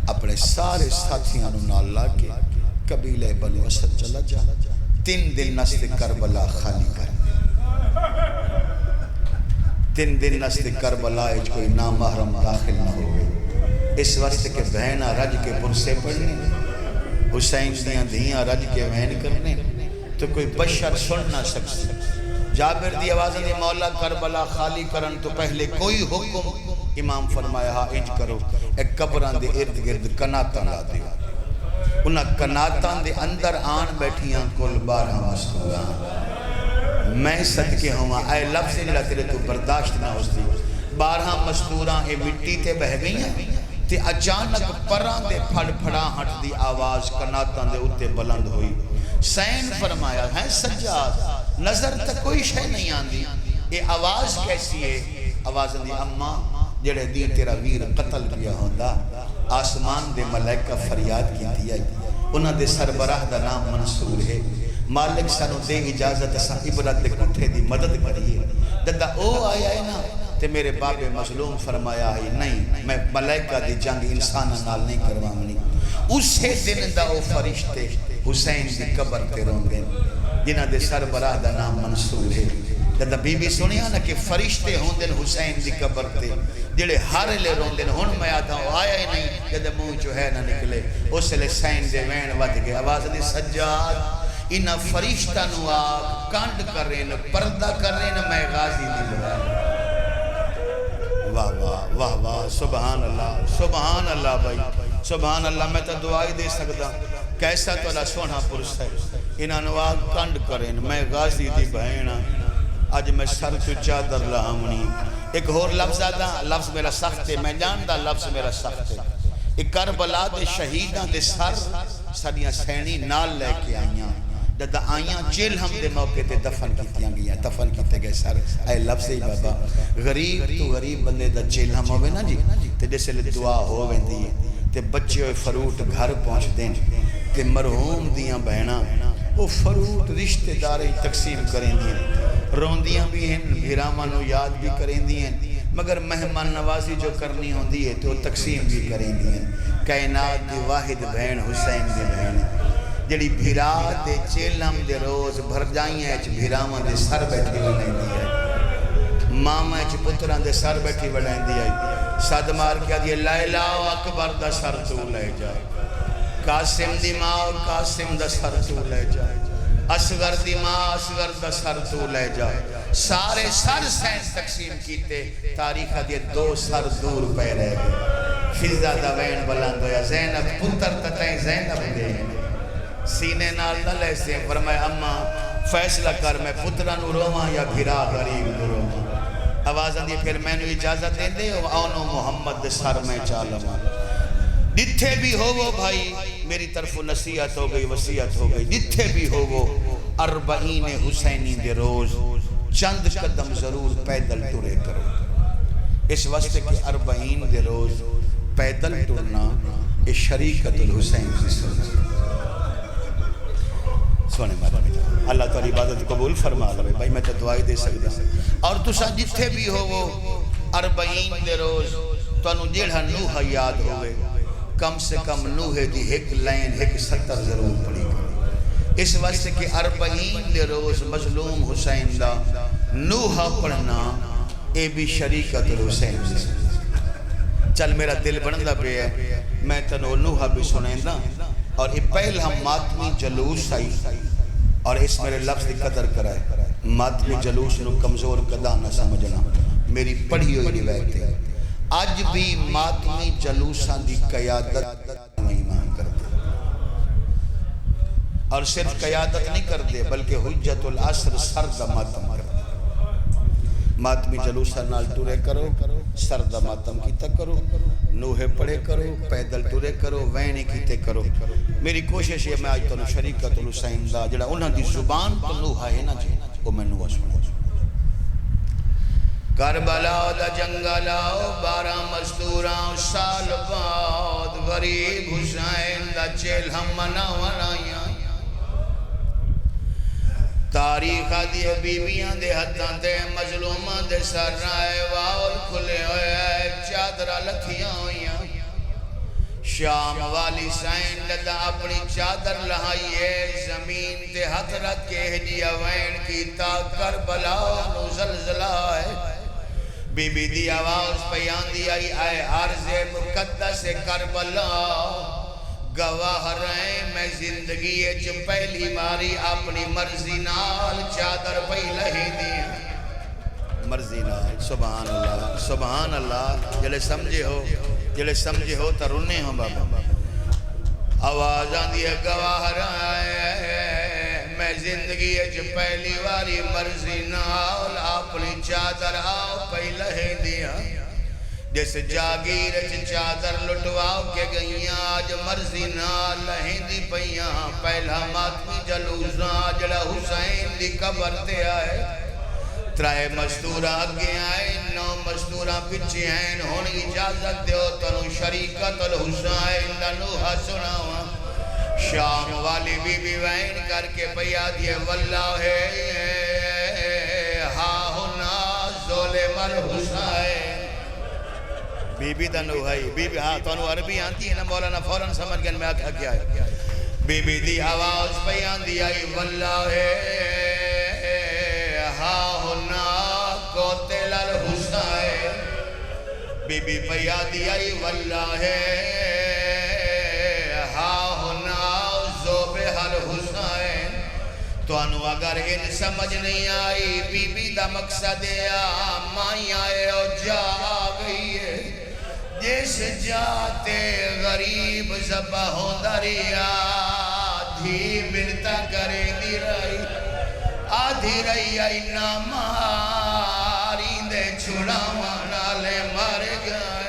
اپنے سارے ساتھیاں نال لا کے قبیلہ بنو اسد چلا جا 3 دن نسل کربلا خالی کر 3 دن نسل کربلا اج کوئی نامحرم داخل نہ ہوئے اس وقت کے بہنہ رج کے پرسے پڑھنے حسین دیاں دھیاں رج کے بہن کرنے تو کوئی بشر سن نہ سکتے جابر دی آواز دی مولا کربلا خالی کرن تو پہلے کوئی حکم امام فرمایا ہاں انج کرو ایک قبران دے ارد گرد کناتاں لا دیو انہاں کناتاں دے اندر آن بیٹھیاں کل 12 مستوران میں صدقے ہوں اے لفظ جڑا تیرے تو برداشت نہ ہوتی 12 مستوران اے مٹی تے بہ گئیاں تے اچانک پران دے پھڑ پھڑا ہٹ دی آواز کناتاں دے اتے بلند ہوئی سین فرمایا ہے سجاد نظر تک کوئی شے نہیں آندی یہ آواز کیسی ہے آواز دی اماں جڑے دی تیرا ویر قتل کیا ہوندہ آسمان دے ملائکہ فریاد کی دیا انہاں دے سربراہ دا نام منصور ہے مالک سانو دے اجازت سا عبرت دے کٹھے دی مدد کریے دادا او آیا ہے نا تے میرے باب مظلوم فرمایا ہے نہیں میں ملائکہ دی جنگ انسانہ نال نہیں کروامنی اسے دن دا او فرشتے حسین دی قبر تے رون گئے جنہ دے سربراہ دا نام منصور ہے جدہ بی بی سنیا نا کہ فرشتے ہوں دن حسین دی قبر تے جڑے ہر لے رون دن ہن میں آتا ہوں آیا ہی نہیں جدہ منہ جو ہے نہ نکلے اس لے سین دے وین ود گئے آواز دی سجاد انہا فرشتہ نو آگ کانڈ کر رہے ہیں پردہ کر رہے ہیں میں غازی دی بلا واہ واہ واہ واہ سبحان اللہ بھائی سبحان اللہ میں تا دعائی دے سکتا کیسا تو اللہ سونا پرس ہے انہاں نو آگ کانڈ کریں میں غازی دی بہینا آج میں سر تو چادر لہمنی ایک اور لفظ آدھا لفظ میرا سخت ہے میں جاندہ لفظ میرا سخت ہے ایک کربلا دے شہیداں دے سریاں سینی نال لے کے آئیاں دادا آئیاں جیل ہم دے موقع تے دفن کیتیاں گیا دفن کیتے گئے سر اے لفظ ہی بابا غریب تو غریب بندے دا جیل ہم ہوئے نا جی تے جیسے لے دعا ہوئے دی تے بچے ہوئے فروٹ گھر پہنچ دیں تے مرحوم دیاں بہنا وہ فروٹ رشتہ داری تقسیم کریں دیں روندیاں بھی ہیں بھیرامانو یاد بھی کریں دیں مگر مہمان نوازی جو کرنی ہوں دی ہے تو تقسیم بھی کریں دیں کائنات دی واحد بہن حسین دی بہن جڑی بھیرا دے چیلم دے روز بھر جائیں اچھ بھیرامان دے سر بیٹھی بنائیں دی ماما اچھ پتران دے سر بیٹھی بنائیں دی صد مار کیا دی لیلہ اکبر دا سر تو لے جائے قاسم دی ماں قاسم دا سر تو لے جائے اصغر دی ماں اصغر دا سر تو لے جائے سارے سر سینس تقسیم کیتے تاریخہ دی 2 سر دور پہ رہ گئے فضہ دا وین بلند ہویا زینب پتر تتائیں زینب دے سینے نال نہ لے سے فرمائے اماں فیصلہ کر میں پتران روماں یا بھیرا غریب روماں آواز اندھی پھر میں نے اجازت دے دے آنو محمد دے سر میں چالماں جتھے بھی ہو وہ بھائی میری طرف نصیحت ہو گئی وصیت ہو گئی جتھے بھی ہو وہ 40 حسینی دے روز چند قدم ضرور پیدل ٹرے کرو اس واسطے کہ 40 دے روز پیدل ٹرنا اس شریکت الحسین کی سونے مارے اللہ تعالی عبادت قبول فرما لے بھائی میں تو دعائی دے سکتا اور تسا جتھے بھی ہو وہ 40 دے روز تو انہوں جیڑھا نوحہ یاد ہوئے کم سے کم نوحے دی ایک لین ایک 70 ضرور پڑی کرو اس واسطے کہ 40 دے روز مظلوم حسین دا نوحہ پڑھنا اے بھی شریکت الحسین سے چل میرا دل بندہ پہ ہے میں تنو نوحہ بھی سنیں دا اور یہ پہلا ماتمی جلوس آئی اور اس میرے لفظ دی قدر کرائے ماتمی جلوس نو کمزور قدا نہ سمجھنا میری پڑھی ہوئی روایت ہے آج بھی ماتمی جلوسان دی قیادت ایمان کرتے اور صرف قیادت نہیں کرتے بلکہ حجت العصر سرد ماتم کرتے ماتمی جلوسان نال ٹورے کرو سرد ماتم کیتا کرو نوحے پڑھے کرو پیدل ٹورے کرو وینے کیتے کرو میری کوشش ہے میں آج تو شریکت الحسین دا جڑا انہاں دی زبان تو نوحہ ہے نا جی وہ میں نوحہ سنو کربلا دا جنگلا 12 مزدوراں سال بعد غریب حسین دا چیل ہم مناوانائیاں تاریخ دیئے بیبیاں دے حداں دے مظلوماں دے سر رائے واول کھلے ہوئے چادرہ لکھیاں ہوئیاں شام والی سائن لدہ اپنی چادر لہائیے زمین تے ہاتھ رکھ کے ہجیہ وین کی تا کربلا نو زلزلہ ہے بی بی دی آواز پیان دی آئی آئے عرض مقدس کربلا گواہ رہے میں زندگی جو پہلی ماری اپنی مرضی نال چادر پہ لہی دی مرضی نال سبحان اللہ جلے سمجھے ہو تا رنے ہوں بابا آوازاں دی گواہ رہے میں زندگی جو پہلی واری مرضی نال اپنی چادر آؤ پہ لہی دیا جیسے جاگیر چادر لٹواؤ کے گئیاں آج مرضی نال لہندی پئیاں پہلا ماتمی جلوساں جڑا حسین دی قبر تے آئے 3 مزدورہ آگے آئے 9 مزدورہ پچھے ہیں ہون اجازت دیو تنو شریکت الحسین دا نوحہ سناواں شام والی بی بی وین کر کے پیا دیے واللہ ہاں ہونا ظلم الحسین بی بی دا نوحائی بی بی ہاں تو انہوں عربی آنتی ہے نا مولانا فوراں سمجھ گئن میں آکھا کیا ہے بی بی دی آواز پیان دی آئی واللہ ہاں ہونا قتل الحسین بی بی پیان دی آئی واللہ ہاں ہونا ذبح الحسین تو انہوں اگر ان سمجھ نہیں آئی بی بی دا مقصد مائی آئے اور جا گئی ہے جس جاتے غریب زبہ ہوں دریا دھی بنتا کرے دی رہی آدھی رہی آئی ناماری دے چھوڑا نالے مارے گئے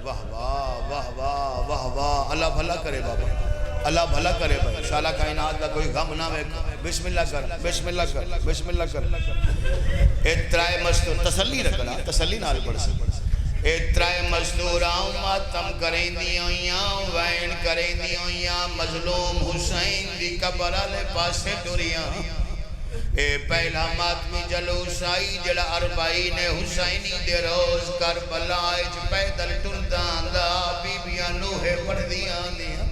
واہ واہ واہ واہ واہ واہ اللہ بھلا کرے بابا اللہ بھلا کرے بھائی شالہ کائنات کا کوئی غم نہ میں بسم اللہ کر بسم اللہ کر بسم اللہ کر اترائے مستور تسلی رکھنا تسلی نال پڑھ سے اترائے مزدوراں ماتم کریں دی ہویاں وین کریں دی ہویاں مظلوم حسین دی قبر آلے پاسے ٹوریاں اے پہلا ماتمی جلوس آئی جڑا 40 حسینی دے روز کربلا اچ پیدل ٹرداں دا بیبیاں نوحے پڑھ دیاں دیاں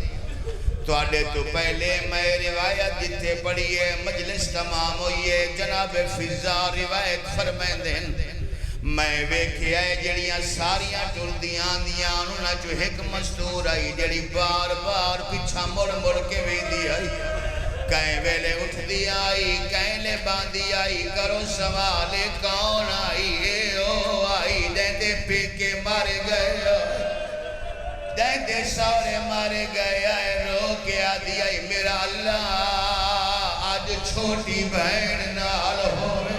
تو آڈے تو پہلے میں روایت جتے پڑھئے مجلس تمام ہوئیے جناب فضا روایت فرمائیں دیں میں ویکھے آئے جڑیاں ساریاں ٹردیاں دیاں انہوں جو ایک مستور آئی جڑی بار بار پچھا مڑ مڑ کے وی دی آئی کہیں ویلے اٹھ دی آئی کہیں لے باندھی آئی کرو سوال کون آئی اے او آئی دے پی کے مارے گئے دے سارے مارے گئے آئے رو کے آدھی آئی میرا اللہ آج چھوٹی بہن نال ہوئے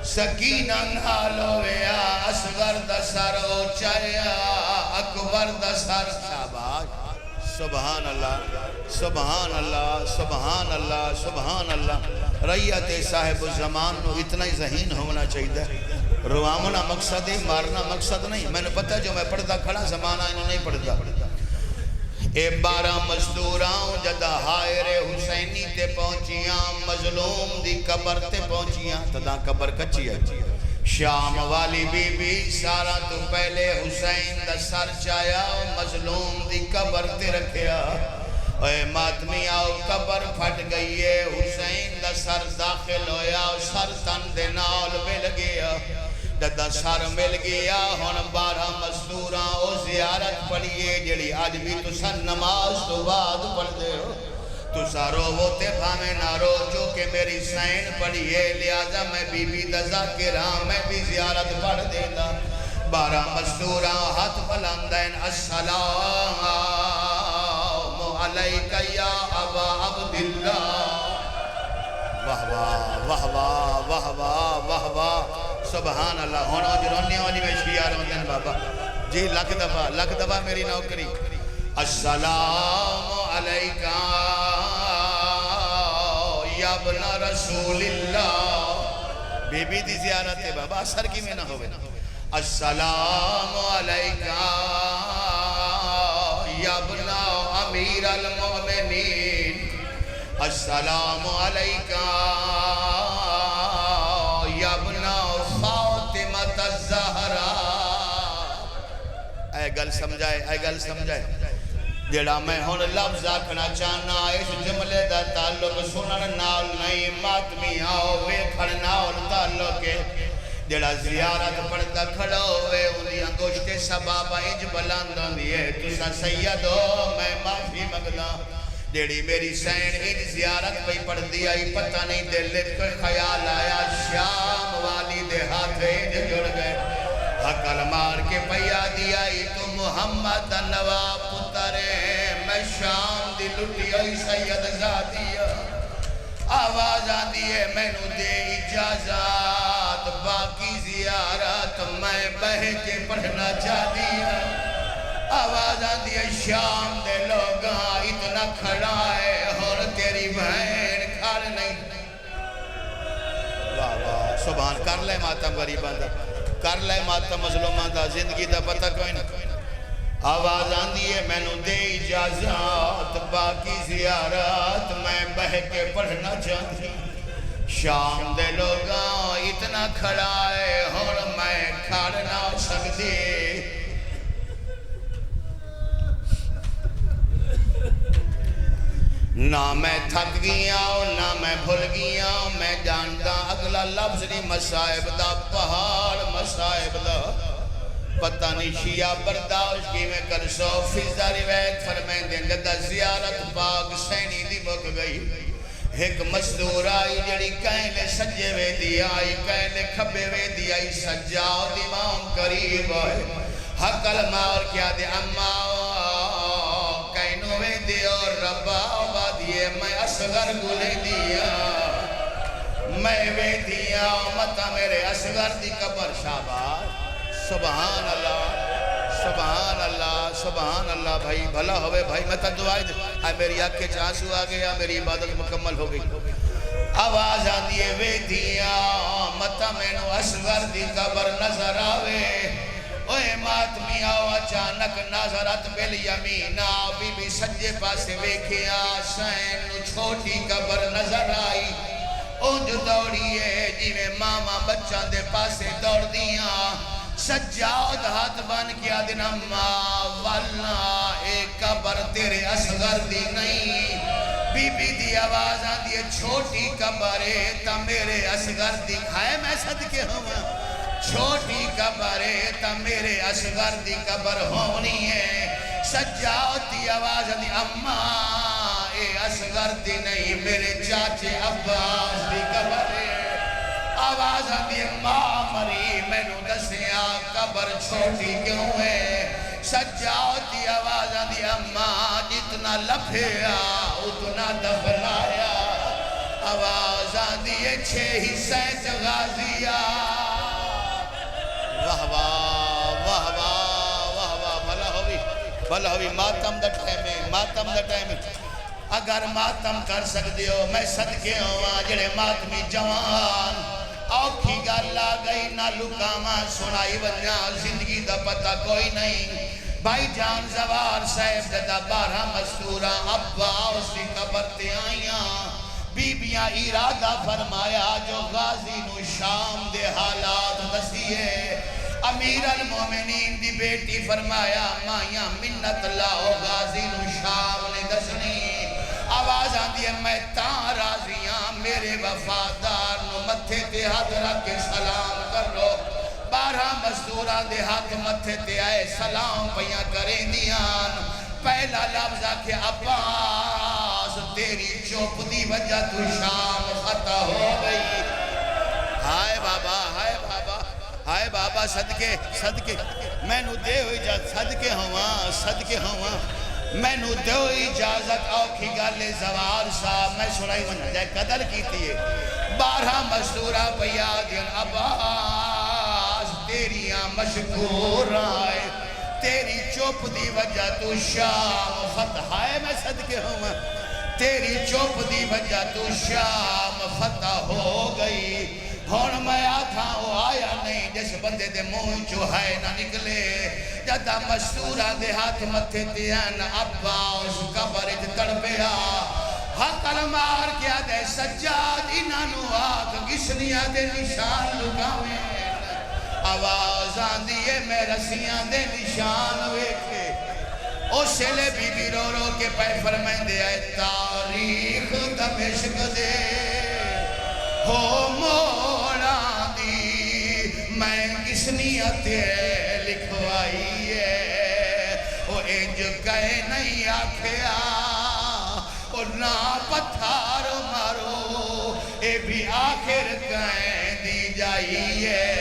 سکینہ نال ہوئے اصغر دا سر اچھایا اکبر دا سر شاباش سبحان اللہ سبحان اللہ سبحان اللہ سبحان اللہ ریت صاحب الزمان نو اتنا ہی ذہین ہونا چاہیے روامنا مقصد ہے مارنا مقصد نہیں میں نے پتہ جو میں پڑھتا کھڑا زمانہ انہوں نہیں پڑھتا اے 12 مزدوراں جدہ حائر حسینی تے پہنچیاں مظلوم دی قبر تے پہنچیاں تدا قبر کچی ہے شام والی بی بی سارا تو پہلے حسین دا سر چایا مظلوم دی قبر تے رکھیا اے ماتمی آؤ قبر پھٹ گئی ہے حسین دا سر داخل ہویا سر تن دے نال مل گیا ددا سر مل گیا ہن 12 مزدوراں او زیارت پڑھیے جڑی آج بھی تسا نماز تو بعد پڑھ دے ہو تسا رو تے بھامے نہ رو جو کہ میری سین پڑھیے لہذا میں بی بی دا ذاکراں میں بھی زیارت پڑھ دیتا 12 مزدوراں ہاتھ بلندین السلام علیکہ یا ابا عبداللہ واہ واہ واہ واہ واہ واہ واہ واہ سبحان اللہ ہونا جرونی والی میں شیعہ روندن بابا جی لکھ دفعہ میری نوکری السلام علیکہ یا ابن رسول اللہ بی بی دی زیارت ہے بابا اثر کی میں نہ ہوئے السلام علیکہ یا ابن امیر المؤمنین السلام علیکہ یا ابن فاطمہ الزہرا اے گل سمجھائے جڑا میں ہون لفظ آکھنا چاہنا اس جملے دا تعلق سنن نال نہیں ماتمی آؤ ویکھن نال تعلق ہے جڑا زیارت پڑھتا کھڑا ہوئے انہی انگوشت سبابہ انج بلاندوں دیئے تسا سید ہو میں معافی مگلا جڑی میری سین انج زیارت پہ پڑھ دیا ہی پتہ نہیں دلت کوئی خیال آیا شام والی دے ہاتھ انج جڑ گئے حقل مار کے پیا دیا ہی تو محمد نواب پترے میں شام دی لٹی ہوئی سید ذاتیہ آواز آن دیئے میں نو دے اجازات باقی زیارت میں بہ کے پڑھنا چاہ دیا آواز آن دیئے شام دے لوگاں اتنا کھڑا ہے اور تیری بہن کھڑ نہیں واہ واہ سبحان کر لے ماتم غریبان دا کر لے ماتم مظلومان دا زندگی دا پتہ کوئی نہ آواز آن دیئے میں نو دے اجازات باقی زیارت میں بہ کے پڑھنا چاہتی شام دے لوگاں اتنا کھڑا ہے اور میں کھڑ نہ سکتی نہ میں تھک گیا نہ میں بھول گیا میں جانتا اگلا لفظ نہیں مسائب دا پہاڑ مسائب دا پتہ نہیں شیعہ برداشت کی میں کر سو فضا روایت فرمائیں دیں جدہ زیارت پاک سینی دی مک گئی ایک مزدور آئی جڑی کہنے سجے وے دی آئی کہنے کھبے وے دی آئی سجاؤ امام قریب آئے حقل مار کیا دے اماؤ کہنو وے دی اور ربا آبادیے میں اصغر گلے دیا میں وے دیا مطا میرے اصغر دی قبر شاباش سبحان اللہ سبحان اللہ سبحان اللہ بھائی بھلا ہوئے بھائی میں تا دعائی دے آئے میری آنکھ کے چانسو آگیا میری عبادت مکمل ہو گئی آواز آدھیے وے دیا متا میں نو اصغر دی قبر نظر آوے اوہ ماتمی آو اچانک نظرت بالیمین آو بی بی سجے پاسے ویکھیا سین نو چھوٹی قبر نظر آئی اونج دوڑیے جیوے ماما بچہ دے پاسے دوڑ دیا سجاد ہاتھ بان کیا دن اماں واللہ ایک قبر تیرے اصغر دی نہیں بی بی دی آواز آن دی چھوٹی قبر ہے تا میرے اصغر دی کھائے میں صدقے ہوں چھوٹی قبر ہے تا میرے اصغر دی قبر ہونی ہے سجاد دی آواز آن دی اماں اے اصغر دی نہیں میرے چاچے عباس دی قبر ہے آواز آتی ماں مری میں نو دسیا قبر چھوٹی کیوں ہے سجاوتی آواز آتی اماں جتنا لپھیا اتنا دفنایا آواز آتی ہے 6 حصے غازیہ واہ واہ واہ واہ واہ واہ بھلا بھلا ہوئی ماتم دا ٹائم ہے، ماتم دا ٹائم ہے۔ اگر ماتم کر سکتے ہو میں صدقے ہوا جڑے ماتمی جوان اوکھی گل آ گئی نہ لکاواں سنائی ونجا زندگی دا پتہ کوئی نہیں۔ بھائی جان زوار صاحب جدہ 12 مستورہ ابا اس کی قبر تے آئیاں بیبیاں ارادہ فرمایا جو غازی نو شام دے حالات دسیے۔ امیر المومنین دی بیٹی فرمایا مائیاں منت لاؤ غازی نو شام نے دسنی۔ آواز آن دیئے میں تاں راضیاں میرے وفادار نو متھے تے ہاتھ رکھ کے سلام کر لو۔ 12 مزدوراں دے ہاتھ متھے تے آئے سلام پیاں کریں دیاں۔ پہلا لفظ آکے عباس تیری چوپ دی وجہ تو شام خطا ہو گئی۔ ہائے بابا ہائے بابا ہائے بابا صدقے میں نو دے ہوئی اجازت صدقے ہوا میں نو دے ہوئی اجازت اوکھی گالے زوار صاحب میں سنائی ونہ جائے قدر کیتی ہے۔ 12 مزدورہ پیا دین عباس تیریاں مشکور آئے تیری چوپ دی وجہ تو شام فتح ہے میں صدقے ہوا تیری چوپ دی وجہ تو شام فتح ہو گئی۔ ہون میں آتھا وہ آیا نہیں جس بندے دے منہ جو ہے نہ نکلے جدہ مشہورہ دے ہاتھ متھے تیان ابا اس قبرت تڑپیا حقل مار کیا دے سجاد انانو آگ گشنیاں دے نشان لگاویں آواز آن دیئے میں رسیاں دے نشان ویکھے او سلے بی بی رو رو کے پہ فرمائیں دے آئے تاریخ دمشق دے ہو موڑا دی میں کسنیت لکھوائی ہے او انج کہے نہیں آکھیا او نا پتھار مارو اے بھی آخر کہیں دی جائی ہے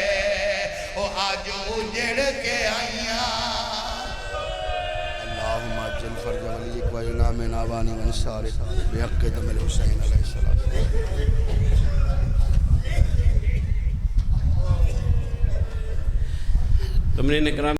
او آج اجڑ کے آئیاں۔ اللہم اجل فرج ولیک و امام ناوانی ونصارے بحق دم الحسین علیہ السلام۔ تم نے نکرام